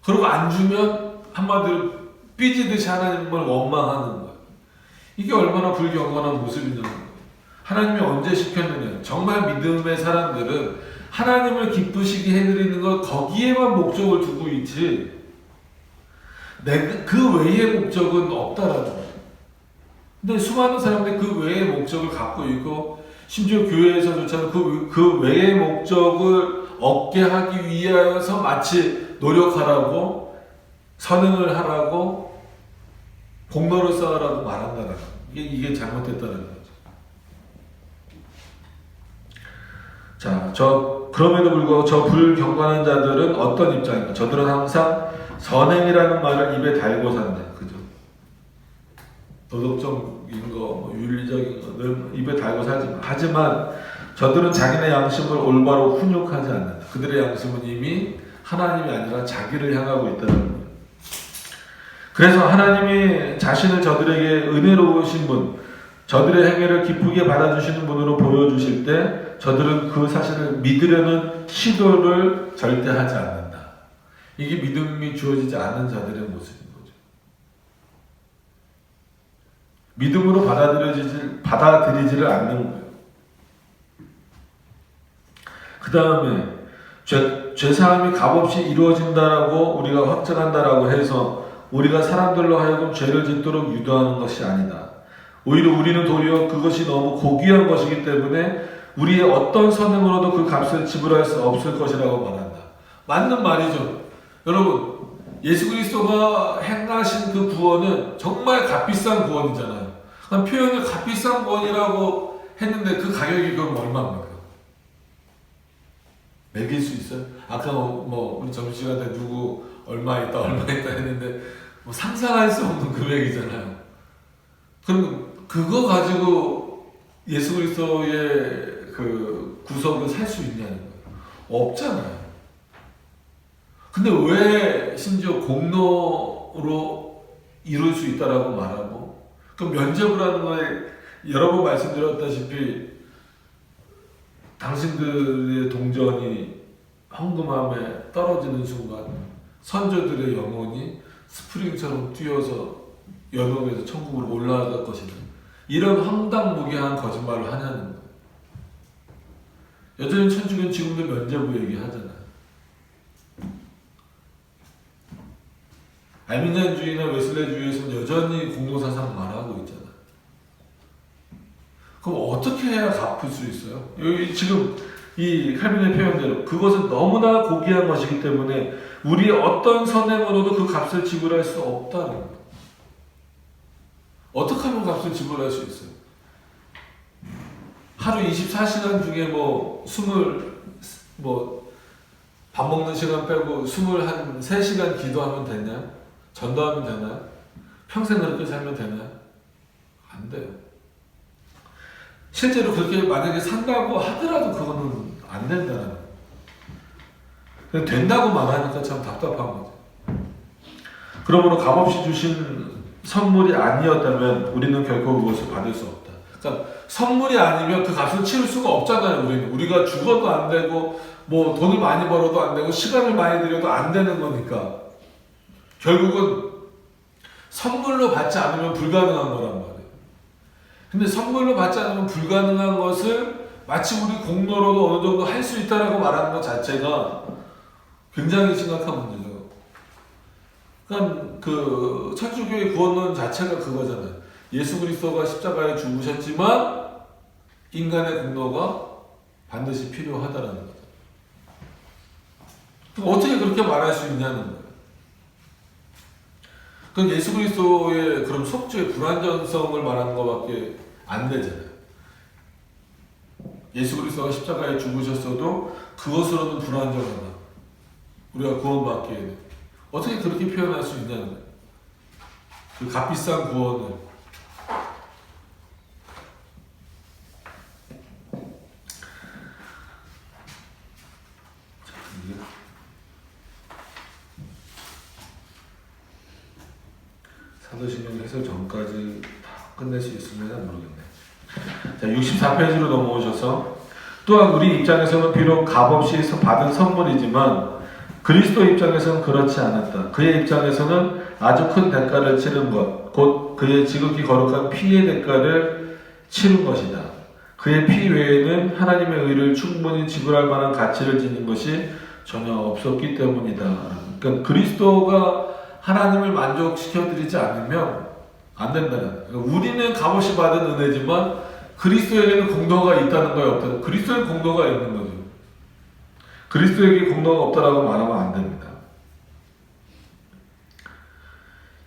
Speaker 1: 그리고 안 주면 한마디로 삐지듯이 하나님을 원망하는 거예요. 이게 얼마나 불경건한 모습이냐는 거예요. 하나님이 언제 시켰느냐. 정말 믿음의 사람들은 하나님을 기쁘시게 해드리는 것 거기에만 목적을 두고 있지 그 외의 목적은 없다라는 거예요. 근데 수많은 사람들이 그 외의 목적을 갖고 있고 심지어 교회에서조차 그 외의 목적을 얻게 하기 위해서 마치 노력하라고 선행을 하라고 공로를 쌓으라고 말한다는 거예요. 이게 잘못됐다는 거죠. 자, 그럼에도 불구하고 저 불경건한 자들은 어떤 입장인가? 저들은 항상 선행이라는 말을 입에 달고 산다. 그죠? 도덕적인 거, 윤리적인 거 늘 입에 달고 살지만 하지만 저들은 자기네 양심을 올바로 훈육하지 않는다. 그들의 양심은 이미 하나님이 아니라 자기를 향하고 있다는 거예요. 그래서 하나님이 자신을 저들에게 은혜로우신 분, 저들의 행위를 기쁘게 받아주시는 분으로 보여주실 때 저들은 그 사실을 믿으려는 시도를 절대 하지 않는다. 이게 믿음이 주어지지 않는 자들의 모습인 거죠. 믿음으로 받아들이지를 않는 거예요. 그 다음에 죄사함이 값없이 이루어진다라고 우리가 확증한다라고 해서 우리가 사람들로 하여금 죄를 짓도록 유도하는 것이 아니다. 오히려 우리는 도리어 그것이 너무 고귀한 것이기 때문에 우리의 어떤 선행으로도 그 값을 지불할 수 없을 것이라고 말한다. 맞는 말이죠. 여러분, 예수 그리스도가 행하신 그 구원은 정말 값비싼 구원이잖아요. 그러니까 표현을 값비싼 구원이라고 했는데 그 가격이 그럼 얼마입니까? 매길 수 있어요? 아까 우리 점심시간 때 누구 얼마 있다 했는데 상상할 수 없는 금액이잖아요. 그럼 그거 가지고 예수 그리스도의 그 구속을 살 수 있냐는 거예요. 없잖아요. 근데 왜 심지어 공로로 이룰 수 있다라고 말하고 그 면접을 하는 거에 여러 번 말씀드렸다시피 당신들의 동전이 황금함에 떨어지는 순간 선조들의 영혼이 스프링처럼 뛰어서 연옥에서 천국으로 올라갈 것이다. 이런 황당무계한 거짓말을 하냐는 거예요. 여전히 천주교는 지금도 면죄부 얘기하잖아요. 알미니안주의나 웨슬레주의에서는 여전히 공로사상 말하고 있잖아요. 그럼 어떻게 해야 갚을 수 있어요? 여기 지금 이 칼빈의 표현대로 그것은 너무나 고귀한 것이기 때문에 우리의 어떤 선행으로도 그 값을 지불할 수 없다는 거예요. 어떻게 하면 값을 지불할 수 있어요? 하루 24시간 중에 밥 먹는 시간 빼고 23시간 기도하면 되냐? 전도하면 되나요? 평생 그렇게 살면 되나요? 안 돼요. 실제로 그렇게 만약에 산다고 하더라도 그거는 안 된다는 거예요. 된다고 말하니까 참 답답한 거죠. 그러므로 값없이 주신 선물이 아니었다면 우리는 결코 그것을 받을 수 없다. 그러니까 선물이 아니면 그 값을 치를 수가 없잖아요. 우리가 죽어도 안 되고 돈을 많이 벌어도 안 되고 시간을 많이 들여도 안 되는 거니까 결국은 선물로 받지 않으면 불가능한 거란 말이에요. 근데 선물로 받지 않으면 불가능한 것을 마치 우리 공로로도 어느 정도 할 수 있다라고 말하는 것 자체가 굉장히 심각한 문제죠. 그러니까 그 천주교의 구원론 자체가 그거잖아요. 예수 그리스도가 십자가에 죽으셨지만 인간의 공로가 반드시 필요하다라는 거죠. 그럼 어떻게 그렇게 말할 수 있냐는 거예요. 그건 예수 그리스도의 그런 속죄의 불완전성을 말하는 것밖에 안 되잖아요. 예수 그리스도가 십자가에 죽으셨어도 그것으로는 불완전하다. 우리가 구원받기에 는 어떻게 그렇게 표현할 수 있냐는 거예요. 그 값비싼 구원을. 사도신경 해설 전까지 다 끝낼 수 있을려나 모르겠네. 자, 64페이지로 넘어오셔서 또한 우리 입장에서는 비록 값없이 받은 선물이지만 그리스도 입장에서는 그렇지 않았다. 그의 입장에서는 아주 큰 대가를 치른 것, 곧 그의 지극히 거룩한 피의 대가를 치른 것이다. 그의 피 외에는 하나님의 의를 충분히 지불할 만한 가치를 지닌 것이 전혀 없었기 때문이다. 그러니까 그리스도가 하나님을 만족시켜드리지 않으면 안 된다는 거예요. 우리는 값없이 받은 은혜지만 그리스도에게는 공로가 있다는 거예요, 없다는 거예요? 그리스도에게 공로가 있는 거죠. 그리스도에게 공로가 없다라고 말하면 안 됩니다.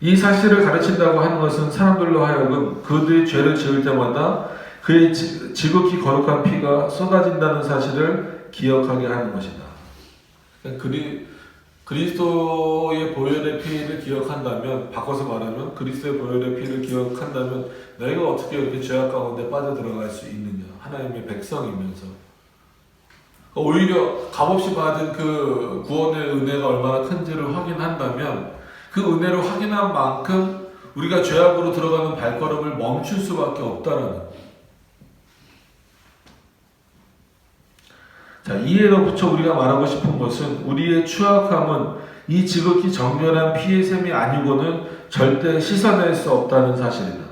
Speaker 1: 이 사실을 가르친다고 하는 것은 사람들로 하여금 그들이 죄를 지을 때마다 그의 지극히 거룩한 피가 쏟아진다는 사실을 기억하게 하는 것이다. 그리스도의 보혈의 피를 기억한다면, 바꿔서 말하면 그리스도의 보혈의 피를 기억한다면 내가 어떻게 이렇게 죄악 가운데 빠져들어갈 수 있느냐. 하나님의 백성이면서. 오히려 값없이 받은 그 구원의 은혜가 얼마나 큰지를 확인한다면 그 은혜를 확인한 만큼 우리가 죄악으로 들어가는 발걸음을 멈출 수밖에 없다라는 거예요. 자, 이에 덧붙여 우리가 말하고 싶은 것은 우리의 추악함은 이 지극히 정결한 피의 셈이 아니고는 절대 씻어낼 수 없다는 사실이다.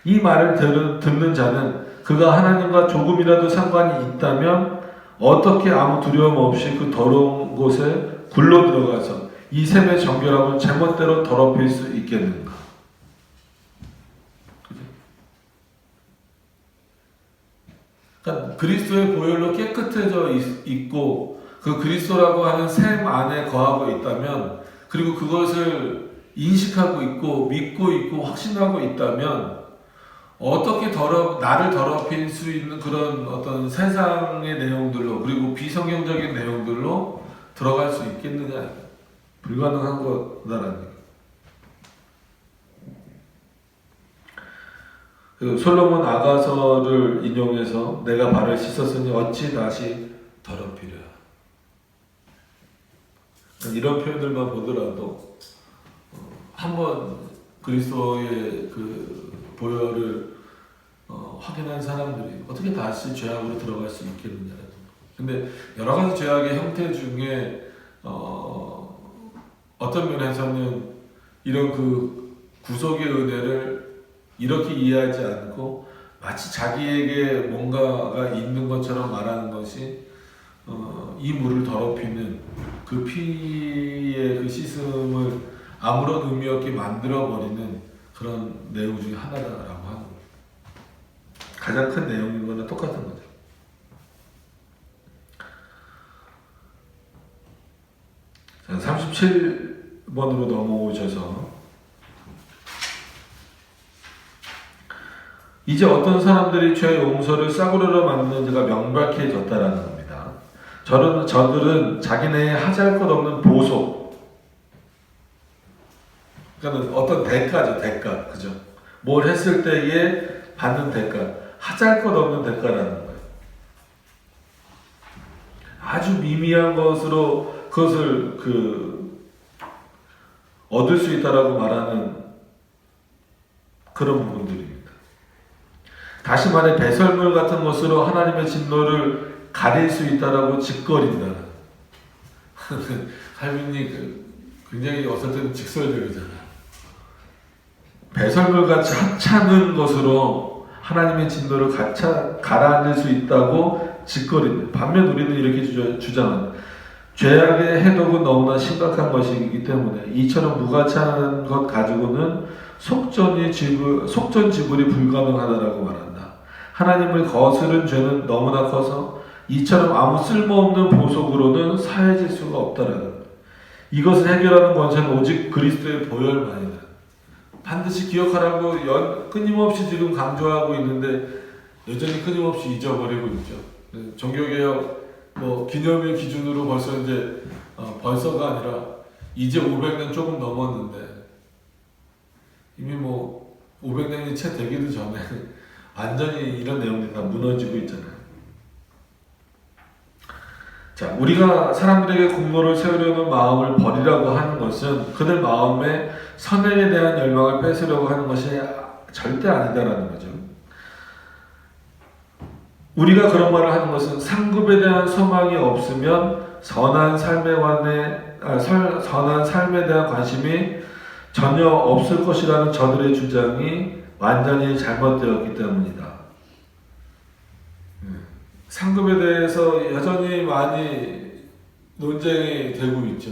Speaker 1: 이 말을 듣는 자는 그가 하나님과 조금이라도 상관이 있다면 어떻게 아무 두려움 없이 그 더러운 곳에 굴러 들어가서 이 셈의 정결함을 제멋대로 더럽힐 수 있겠는가? 그러니까 그리스도의 보혈로 깨끗해져 있고 그 그리스도라고 하는 셈 안에 거하고 있다면, 그리고 그것을 인식하고 있고 믿고 있고 확신하고 있다면 어떻게 나를 더럽힐 수 있는 그런 어떤 세상의 내용들로, 그리고 비성경적인 내용들로 들어갈 수 있겠느냐? 불가능한 거다라는 얘기예요. 그 솔로몬 아가서를 인용해서 내가 발을 씻었으니 어찌 다시 더럽히랴. 이런 표현들만 보더라도 한번 그리스도의 그 보혈을 확인한 사람들이 어떻게 다시 죄악으로 들어갈 수 있겠느냐는 거. 근데 여러 가지 죄악의 형태 중에 어떤 면에서는 이런 그 구속의 은혜를 이렇게 이해하지 않고 마치 자기에게 뭔가가 있는 것처럼 말하는 것이 이 물을 더럽히는 그 피의 그 씻음을 아무런 의미 없게 만들어버리는 그런 내용 중에 하나다라고 하는 거예요. 가장 큰 내용인 거는 똑같은 거죠. 자, 37번으로 넘어오셔서 이제 어떤 사람들이 죄 용서를 싸구려로 만드는지가 명백해졌다라는 겁니다. 저들은 자기네의 하잘 것 없는 보속, 그러니까 어떤 대가죠, 대가, 그죠? 뭘 했을 때에 받는 대가, 하잘 것 없는 대가라는 거예요. 아주 미미한 것으로 그것을 얻을 수 있다라고 말하는 그런 부분들입니다. 다시 말해 배설물 같은 것으로 하나님의 진노를 가릴 수 있다라고 짓거린다. 할머니 굉장히 어떨 때는 직설적이잖아요. 배설물같이 하찮은 것으로 하나님의 진노를 가라앉을 수 있다고 짓거린다. 반면 우리는 이렇게 주장한다. 죄악의 해독은 너무나 심각한 것이기 때문에 이처럼 무가치한 것 가지고는 속전 지불이 불가능하다라고 말한다. 하나님을 거스른 죄는 너무나 커서 이처럼 아무 쓸모없는 보석으로는 사해질 수가 없다라는 거예요. 이것을 해결하는 권세는 오직 그리스도의 보혈만이다. 반드시 기억하라고 끊임없이 지금 강조하고 있는데 여전히 끊임없이 잊어버리고 있죠. 종교개혁 기념일 기준으로 벌써 이제 벌써가 아니라 이제 500년 조금 넘었는데 이미 500년이 채 되기도 전에 완전히 이런 내용들이 다 무너지고 있잖아요. 자, 자, 우리가 사람들에게 공로를 세우려는 마음을 버리라고 하는 것은 그들 마음에 선행에 대한 열망을 뺏으려고 하는 것이 절대 아니다라는 거죠. 우리가 그런 말을 하는 것은 상급에 대한 소망이 없으면 선한 삶에 대한 관심이 전혀 없을 것이라는 저들의 주장이 완전히 잘못되었기 때문이다. 상급에 대해서 여전히 많이 논쟁이 되고 있죠.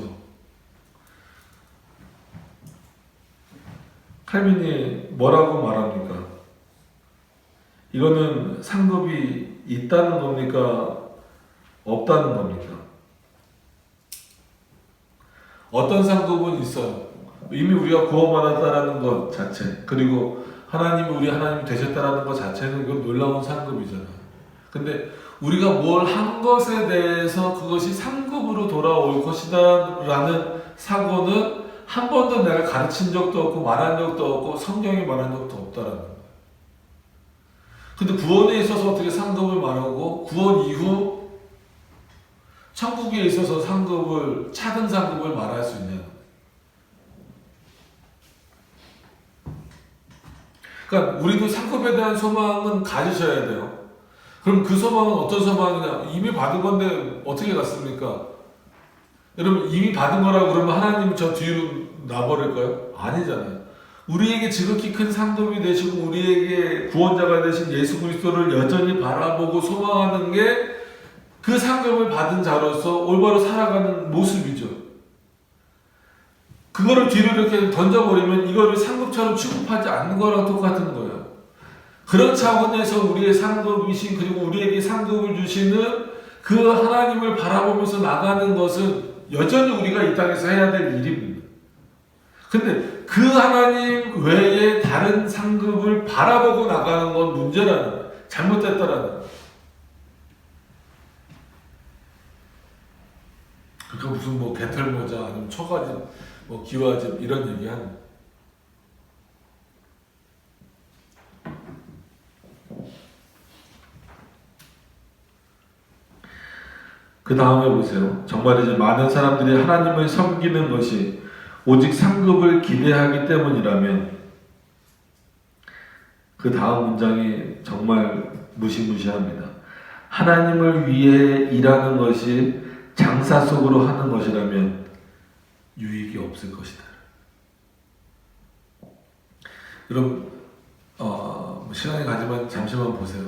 Speaker 1: 칼빈이 뭐라고 말합니까? 이거는 상급이 있다는 겁니까? 없다는 겁니까? 어떤 상급은 있어요. 이미 우리가 구원받았다라는 것 자체, 그리고 하나님이 우리 하나님이 되셨다라는 것 자체는 그 놀라운 상급이잖아요. 근데 우리가 뭘 한 것에 대해서 그것이 상급으로 돌아올 것이다 라는 사고는 한 번도 내가 가르친 적도 없고 말한 적도 없고 성경이 말한 적도 없다라는 거예요. 근데 구원에 있어서 어떻게 상급을 말하고 구원 이후 천국에 있어서 상급을 차등 상급을 말할 수 있냐? 그러니까 우리도 상급에 대한 소망은 가지셔야 돼요. 그럼 그 소망은 어떤 소망이냐? 이미 받은 건데 어떻게 갔습니까? 여러분 이미 받은 거라고 그러면 하나님이 저 뒤로 놔버릴까요? 아니잖아요. 우리에게 지극히 큰 상급이 되시고 우리에게 구원자가 되신 예수 그리스도를 여전히 바라보고 소망하는 게 그 상급을 받은 자로서 올바로 살아가는 모습이죠. 그거를 뒤로 이렇게 던져버리면 이거를 상급처럼 취급하지 않는 거랑 똑같은 거예요. 그런 차원에서 우리의 상급이신 그리고 우리에게 상급을 주시는 그 하나님을 바라보면서 나가는 것은 여전히 우리가 이 땅에서 해야 될 일입니다. 근데 그 하나님 외에 다른 상급을 바라보고 나가는 건 문제라는 거예요. 잘못됐다라는 거예요. 그러니까 무슨 뭐 개털모자 아니면 초가집 뭐 기와집 이런 얘기하는 거예요. 그 다음에 보세요. 정말이지 많은 사람들이 하나님을 섬기는 것이 오직 상급을 기대하기 때문이라면 그 다음 문장이 정말 무시무시합니다. 하나님을 위해 일하는 것이 장사 속으로 하는 것이라면 유익이 없을 것이다. 여러분 시간이 가지만 잠시만 보세요.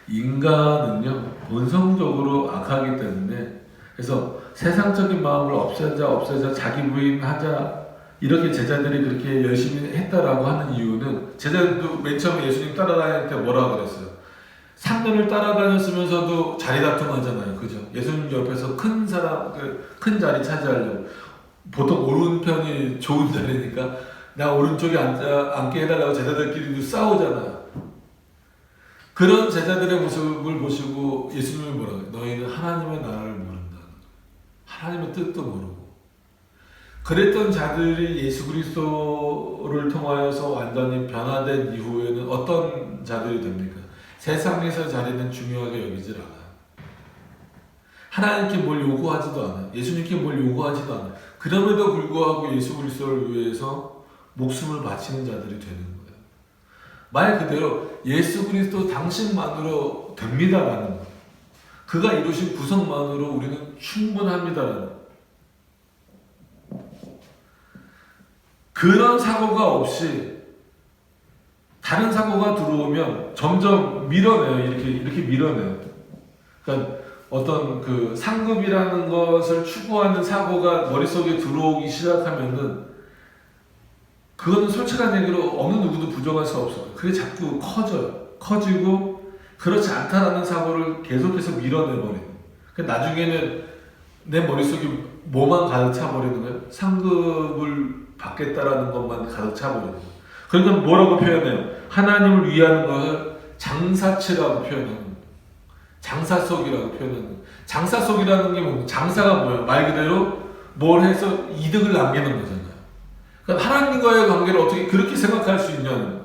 Speaker 1: 인간은요 본성적으로 악하기 때문에 그래서 세상적인 마음을 없애자 자기 부인하자 이렇게 제자들이 그렇게 열심히 했다라고 하는 이유는 제자들도 맨 처음에 예수님 따라다닐 때 뭐라고 그랬어요? 3년을 따라다녔으면서도 자리 다툼하잖아요. 그죠? 예수님 옆에서 큰 큰 자리 차지하려고 보통 오른편이 좋은 자리니까 나 오른쪽에 앉게 해달라고 제자들끼리도 싸우잖아요. 그런 제자들의 모습을 보시고 예수님이 뭐라고 해요? 너희는 하나님의 나라를 모른다. 하나님의 뜻도 모르고. 그랬던 자들이 예수 그리스도를 통하여서 완전히 변화된 이후에는 어떤 자들이 됩니까? 세상에서 자리는 중요하게 여기질 않아요. 하나님께 뭘 요구하지도 않아요. 예수님께 뭘 요구하지도 않아요. 그럼에도 불구하고 예수 그리스도를 위해서 목숨을 바치는 자들이 되는 거예요. 말 그대로 예수 그리스도 당신만으로 됩니다라는 거예요. 그가 이루신 구성만으로 우리는 충분합니다라는 거예요. 그런 사고가 없이 다른 사고가 들어오면 점점 밀어내요. 이렇게 밀어내요. 그러니까 어떤 그 상급이라는 것을 추구하는 사고가 머릿속에 들어오기 시작하면은 그거는 솔직한 얘기로 어느 누구도 부정할 수 없어요. 그게 자꾸 커져요. 커지고 그렇지 않다라는 사고를 계속해서 밀어내버리는. 나중에는 내 머릿속에 뭐만 가득 차버리는 거예요? 상급을 받겠다라는 것만 가득 차버리는 거예요. 그러니까 뭐라고 표현해요? 하나님을 위하는 것을 장사치라고 표현하는 거예요. 장사 속이라고 표현하는 거예요. 장사 속이라는 게 뭐, 장사가 뭐예요? 말 그대로 뭘 해서 이득을 남기는 거잖아요. 그러니까 하나님과의 관계를 어떻게 그렇게 생각할 수 있냐는 거예요.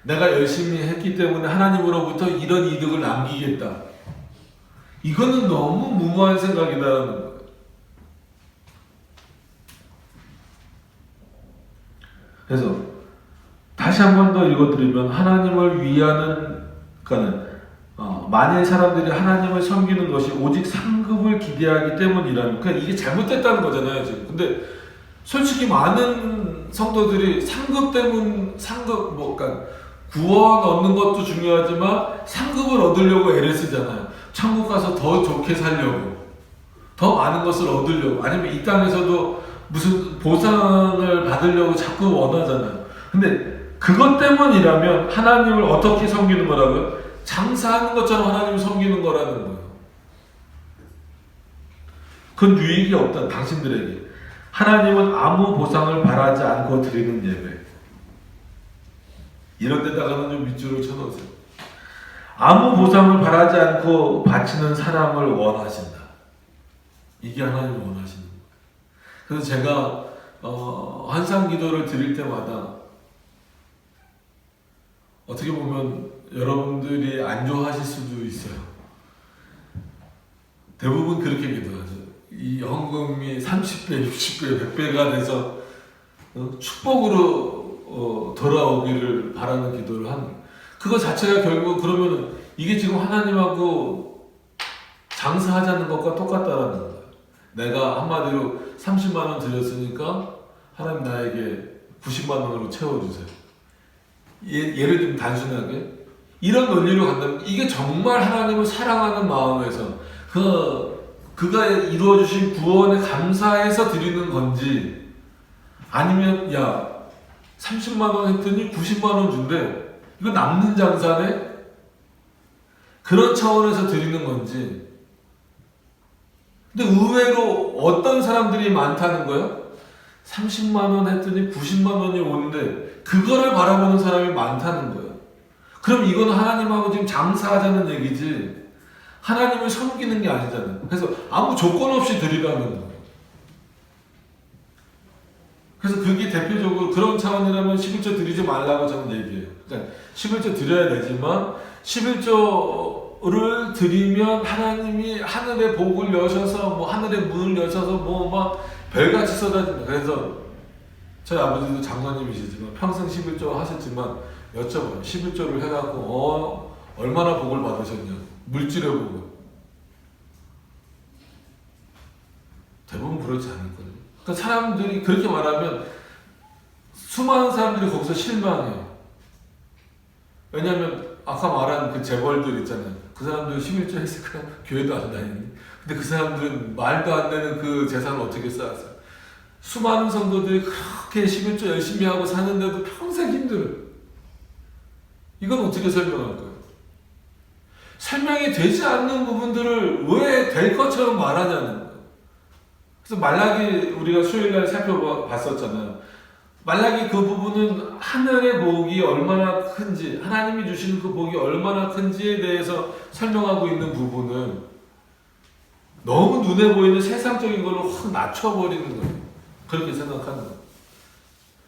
Speaker 1: 내가 열심히 했기 때문에 하나님으로부터 이런 이득을 남기겠다. 이거는 너무 무모한 생각이다라는 거예요. 그래서 다시 한 번 더 읽어드리면 하나님을 위하는 그러니까는 만일 사람들이 하나님을 섬기는 것이 오직 상급을 기대하기 때문이라면 그냥 이게 잘못됐다는 거잖아요 지금. 근데 솔직히 많은 성도들이 상급 그러니까 구원 얻는 것도 중요하지만 상급을 얻으려고 애를 쓰잖아요. 천국 가서 더 좋게 살려고, 더 많은 것을 얻으려고, 아니면 이 땅에서도 무슨 보상을 받으려고 자꾸 원하잖아요. 근데 그것 때문이라면 하나님을 어떻게 섬기는 거라고요? 장사하는 것처럼 하나님을 섬기는 거라는 거예요. 그건 유익이 없다, 당신들에게. 하나님은 아무 보상을 바라지 않고 드리는 예배. 이런 데다가는 좀 밑줄을 쳐놓으세요. 아무 보상을 바라지 않고 바치는 사람을 원하신다. 이게 하나님이 원하시는 거예요. 그래서 제가 환상 기도를 드릴 때마다 어떻게 보면 여러분들이 안 좋아하실 수도 있어요. 대부분 그렇게 기도하죠. 이 헌금이 30배, 60배, 100배가 돼서 축복으로 돌아오기를 바라는 기도를 하는 거예요. 그거 자체가 결국 그러면 이게 지금 하나님하고 장사하자는 것과 똑같다라는 거예요. 내가 한마디로 30만 원 드렸으니까 하나님 나에게 90만 원으로 채워주세요. 예를 들면 단순하게 이런 논리로 간다면 이게 정말 하나님을 사랑하는 마음에서 그가 이루어주신 구원에 감사해서 드리는 건지, 아니면 야 30만 원 했더니 90만 원 준대, 이거 남는 장사네, 그런 차원에서 드리는 건지. 근데 의외로 어떤 사람들이 많다는 거예요? 30만 원 했더니 90만 원이 오는데 그거를 바라보는 사람이 많다는 거예요. 그럼 이건 하나님하고 지금 장사하자는 얘기지 하나님을 섬기는 게 아니잖아요. 그래서 아무 조건 없이 드리라는 거예요. 그래서 그게 대표적으로 그런 차원이라면 11조 드리지 말라고 저는 얘기해요. 그러니까 11조 드려야 되지만 11조를 드리면 하나님이 하늘의 복을 여셔서 하늘의 문을 여셔서 막 별같이 쏟아진다. 그래서 저희 아버지도 장로님이시지만 평생 11조 하셨지만 여쭤봐요. 11조를 해갖고 얼마나 복을 받으셨냐. 물질의 복을. 대부분 그렇지 않을거든요. 그러니까 사람들이 그렇게 말하면 수많은 사람들이 거기서 실망해요. 왜냐하면 아까 말한 그 재벌들 있잖아요. 그 사람들 11조 했을까? 교회도 안 다니는데. 근데 그 사람들은 말도 안 되는 그 재산을 어떻게 쌓았어요? 수많은 성도들이 그렇게 11조 열심히 하고 사는데도 평생 힘들어요. 이건 어떻게 설명할 거예요? 설명이 되지 않는 부분들을 왜 될 것처럼 말하냐는 거예요. 그래서 말라기 우리가 수요일날 살펴봤었잖아요. 말라기 그 부분은 하늘의 복이 얼마나 큰지, 하나님이 주시는 그 복이 얼마나 큰지에 대해서 설명하고 있는 부분은 너무 눈에 보이는 세상적인 걸로 확 낮춰버리는 거예요. 그렇게 생각하는 거예요.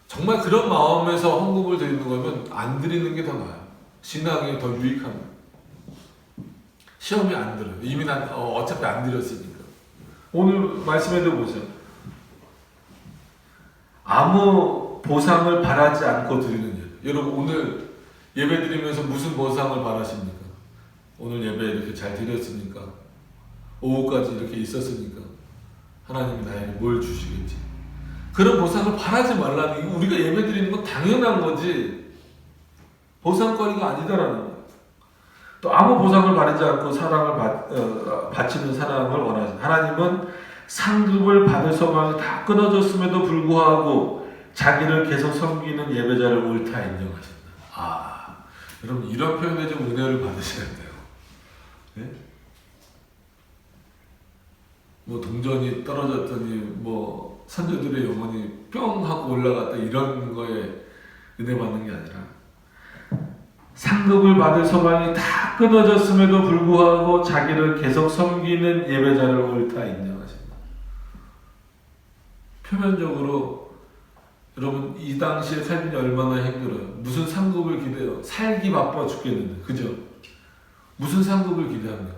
Speaker 1: 정말 그런 마음에서 헌금을 드리는 거면 안 드리는 게 더 나아요. 신앙이 더 유익합니다. 시험이 안 들어요. 이미 어차피 안 드렸으니까. 오늘 말씀에도 보세요. 아무 보상을 바라지 않고 드리는 예배. 여러분 오늘 예배 드리면서 무슨 보상을 바라십니까? 오늘 예배 이렇게 잘 드렸으니까, 오후까지 이렇게 있었으니까 하나님이 나에게 뭘 주시겠지. 그런 보상을 바라지 말라는, 이거 우리가 예배 드리는 건 당연한 거지 보상거리가 아니다라는 거예요. 또 아무 보상을 바라지 않고 사랑을 바치는 사랑을 원하신 하나님은 상급을 받을 소망이 다 끊어졌음에도 불구하고 자기를 계속 섬기는 예배자를 옳다 인정하신다. 여러분 이런 표현에 좀 은혜를 받으셔야 돼요. 네? 동전이 떨어졌더니 선조들의 영혼이 뿅 하고 올라갔다 이런 거에 은혜 받는 게 아니라 상급을 받을 소망이 다 끊어졌음에도 불구하고 자기를 계속 섬기는 예배자를 옳다 인정하신다. 표면적으로 여러분 이 당시에 삶이 얼마나 힘들어요. 무슨 상급을 기대요. 살기 바빠 죽겠는데, 그죠? 무슨 상급을 기대합니까?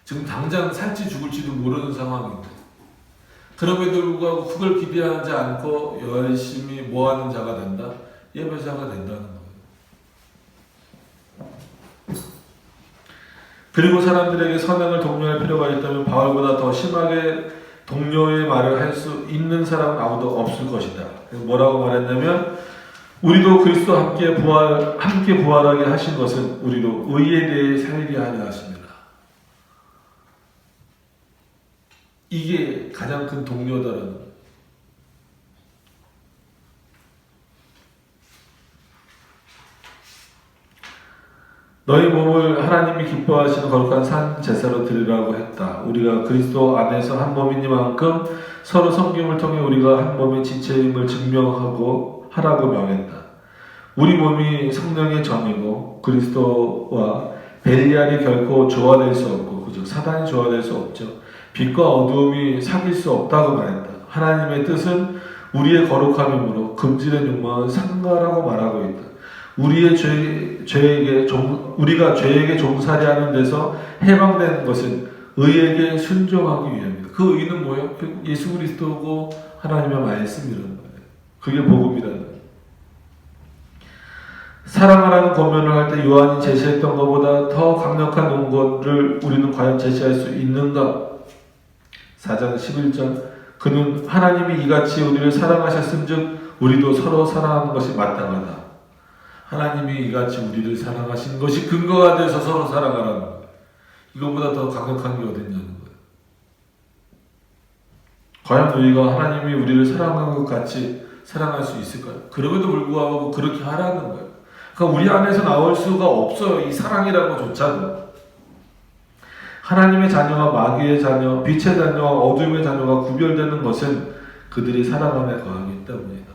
Speaker 1: 지금 당장 살지 죽을지도 모르는 상황인데 그럼에도 불구하고 그걸 기대하지 않고 열심히 모아는 자가 된다? 예배자가 된다는 거예요. 그리고 사람들에게 선행을 독려할 필요가 있다면 바울보다 더 심하게 동료의 말을 할 수 있는 사람은 아무도 없을 것이다. 뭐라고 말했냐면 우리도 그리스도와 함께 부활하게 하신 것은 우리도 의에 대해 살게 하려 하십니다. 이게 가장 큰 동료다라는 거예요. 너희 몸을 하나님이 기뻐하시는 거룩한 산 제사로 드리라고 했다. 우리가 그리스도 안에서 한 몸이니만큼 서로 섬김을 통해 우리가 한 몸의 지체임을 증명하고 하라고 명했다. 우리 몸이 성령의 전이고 그리스도와 벨리알이 결코 조화될 수 없고 즉 사단이 조화될 수 없죠. 빛과 어두움이 사귈 수 없다고 말했다. 하나님의 뜻은 우리의 거룩함이므로 금지된 욕망은 상가라고 말하고 있다. 우리가 죄에게 종살이하는 데서 해방되는 것은 의에게 순종하기 위함이다. 그 의는 뭐예요? 예수 그리스도고 하나님의 말씀이라는 거예요. 그게 복음이라는 거예요. 사랑하라는 권면을 할 때 요한이 제시했던 것보다 더 강력한 논거를 우리는 과연 제시할 수 있는가? 4장 11절 그는 하나님이 이같이 우리를 사랑하셨은즉 우리도 서로 사랑하는 것이 마땅하다. 하나님이 이같이 우리를 사랑하신 것이 근거가 돼서 서로 사랑하라는 거예요. 이것보다 더 강력한 게 어딨냐는 거예요. 과연 우리가 하나님이 우리를 사랑한 것 같이 사랑할 수 있을까요? 그럼에도 불구하고 그렇게 하라는 거예요. 그러니까 우리 안에서 나올 수가 없어요. 이 사랑이라는 것조차도. 하나님의 자녀와 마귀의 자녀, 빛의 자녀와 어둠의 자녀가 구별되는 것은 그들이 사랑 안에 거하기 때문이다.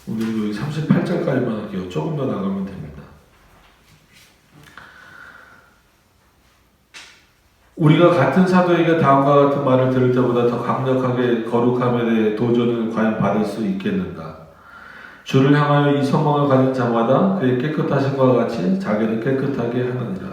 Speaker 1: 오늘 38절까지만 할게요. 조금 더 나가면 됩니다. 우리가 같은 사도에게 다음과 같은 말을 들을 때보다 더 강력하게 거룩함에 대해 도전을 과연 받을 수 있겠는가? 주를 향하여 이 소망을 가진 자마다 그의 깨끗하심과 같이 자기를 깨끗하게 하느니라.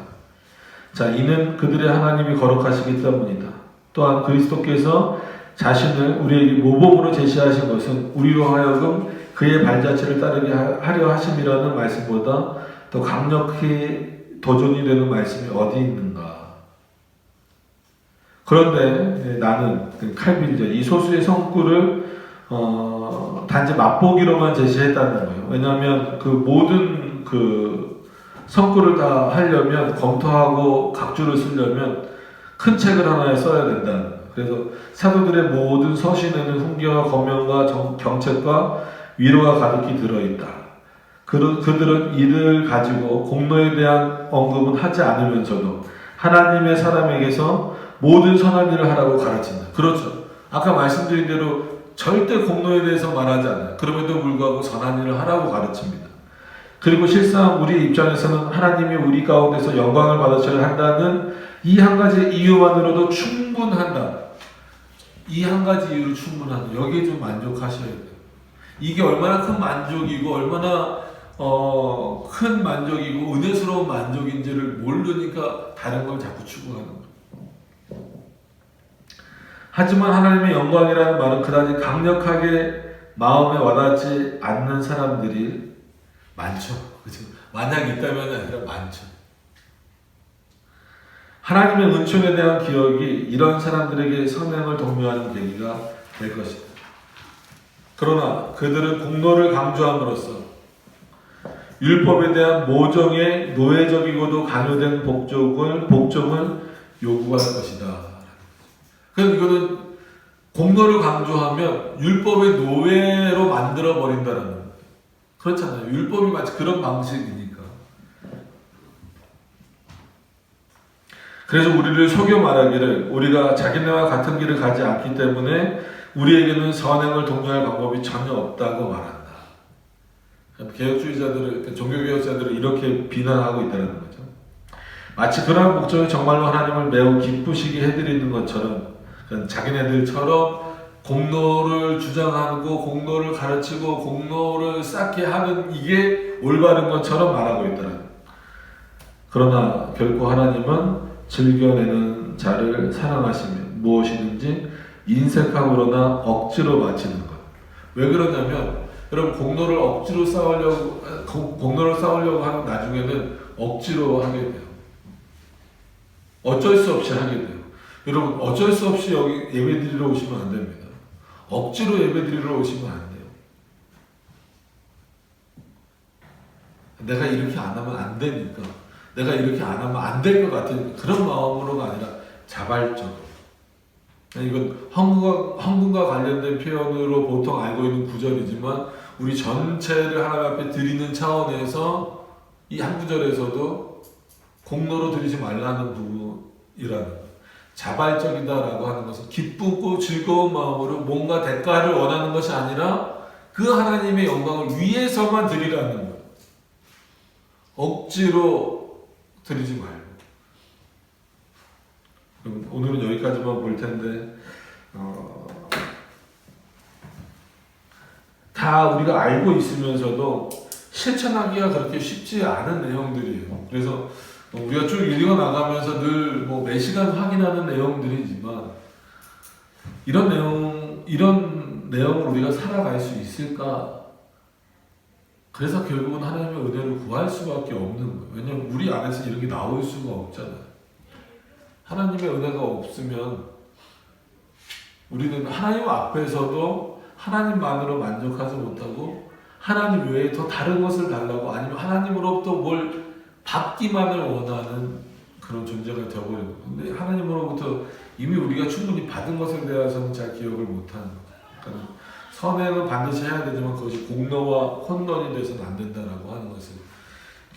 Speaker 1: 자, 이는 그들의 하나님이 거룩하시기 때문이다. 또한 그리스도께서 자신을 우리에게 모범으로 제시하신 것은 우리로 하여금 그의 발자취를 따르게 하려 하심이라는 말씀보다 더 강력히 도전이 되는 말씀이 어디 있는가? 그런데 나는 칼빈저 이 소수의 성구를 단지 맛보기로만 제시했다는 거예요. 왜냐하면 그 모든 그 성구를 다 하려면 검토하고 각주를 쓰려면 큰 책을 하나 써야 된다는 거예요. 그래서 사도들의 모든 서신에는 훈계와 권면과 경책과 위로가 가득히 들어있다. 그들은 이를 가지고 공로에 대한 언급은 하지 않으면서도 하나님의 사람에게서 모든 선한 일을 하라고 가르친다. 그렇죠. 아까 말씀드린 대로 절대 공로에 대해서 말하지 않아요. 그럼에도 불구하고 선한 일을 하라고 가르칩니다. 그리고 실상 우리 입장에서는 하나님이 우리 가운데서 영광을 받으셔야 한다는 이 한 가지 이유만으로도 충분한다. 이 한 가지 이유로 충분한다. 여기에 좀 만족하셔야 돼요. 이게 얼마나 큰 만족이고 얼마나 큰 만족이고 은혜스러운 만족인지를 모르니까 다른 걸 자꾸 추구하는 거예요. 하지만 하나님의 영광이라는 말은 그다지 강력하게 마음에 와닿지 않는 사람들이 많죠. 그죠? 만약 있다면 아니라 많죠. 하나님의 은총에 대한 기억이 이런 사람들에게 선행을 독려하는 계기가 될 것이다. 그러나 그들은 공로를 강조함으로써 율법에 대한 모정의 노예적이고도 강요된 복종을 요구할 것이다. 그럼 이거는 공로를 강조하면 율법의 노예로 만들어 버린다는 거예요. 그렇잖아요. 율법이 마치 그런 방식이니까. 그래서 우리를 속여 말하기를 우리가 자기네와 같은 길을 가지 않기 때문에 우리에게는 선행을 독려할 방법이 전혀 없다고 말한다. 개혁주의자들을, 종교개혁자들을 이렇게 비난하고 있다는 거죠. 마치 그러한 목적이 정말로 하나님을 매우 기쁘시게 해드리는 것처럼 자기네들처럼 공로를 주장하고 공로를 가르치고 공로를 쌓게 하는 이게 올바른 것처럼 말하고 있더라. 그러나 결코 하나님은 즐겨내는 자를 사랑하시며 무엇이든지 인색함으로나 억지로 바치는 것. 왜 그러냐면 여러분 공로를 쌓으려고 하면 나중에는 억지로 하게 돼요. 어쩔 수 없이 하게 돼요. 여러분 어쩔 수 없이 여기 예배드리러 오시면 안 됩니다. 억지로 예배드리러 오시면 안 돼요. 내가 이렇게 안 하면 안 되니까, 내가 이렇게 안 하면 안 될 것 같은 그런 마음으로가 아니라 자발적으로. 이건 헌금과 관련된 표현으로 보통 알고 있는 구절이지만 우리 전체를 하나님 앞에 드리는 차원에서 이 한 구절에서도 공로로 드리지 말라는 부분이라는 것. 자발적이다라고 하는 것은 기쁘고 즐거운 마음으로 뭔가 대가를 원하는 것이 아니라 그 하나님의 영광을 위해서만 드리라는 거예요. 억지로 드리지 말고. 오늘은 여기까지만 볼 텐데 다 우리가 알고 있으면서도 실천하기가 그렇게 쉽지 않은 내용들이에요. 그래서 우리가 쭉 읽어 나가면서 늘 뭐 매 시간 확인하는 내용들이지만 이런 내용을 우리가 살아갈 수 있을까? 그래서 결국은 하나님의 은혜를 구할 수밖에 없는 거예요. 왜냐하면 우리 안에서 이런 게 나올 수가 없잖아요. 하나님의 은혜가 없으면 우리는 하나님 앞에서도 하나님만으로 만족하지 못하고 하나님 외에 더 다른 것을 달라고 아니면 하나님으로부터 뭘 받기만을 원하는 그런 존재가 되어버리는 거예요. 근데 하나님으로부터 이미 우리가 충분히 받은 것에 대해서는 잘 기억을 못하는 거예요. 그러니까 선행은 반드시 해야 되지만 그것이 공로와 혼돈이 돼서는 안 된다라고 하는 것을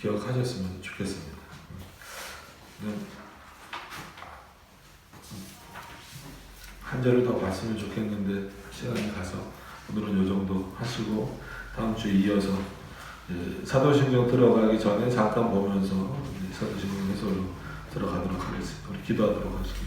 Speaker 1: 기억하셨으면 좋겠습니다. 한 절을 더 봤으면 좋겠는데 시간이 가서 오늘은 이 정도 하시고 다음 주에 이어서 사도신경 들어가기 전에 잠깐 보면서 사도신경 해설로 들어가도록 하겠습니다. 우리 기도하도록 하겠습니다.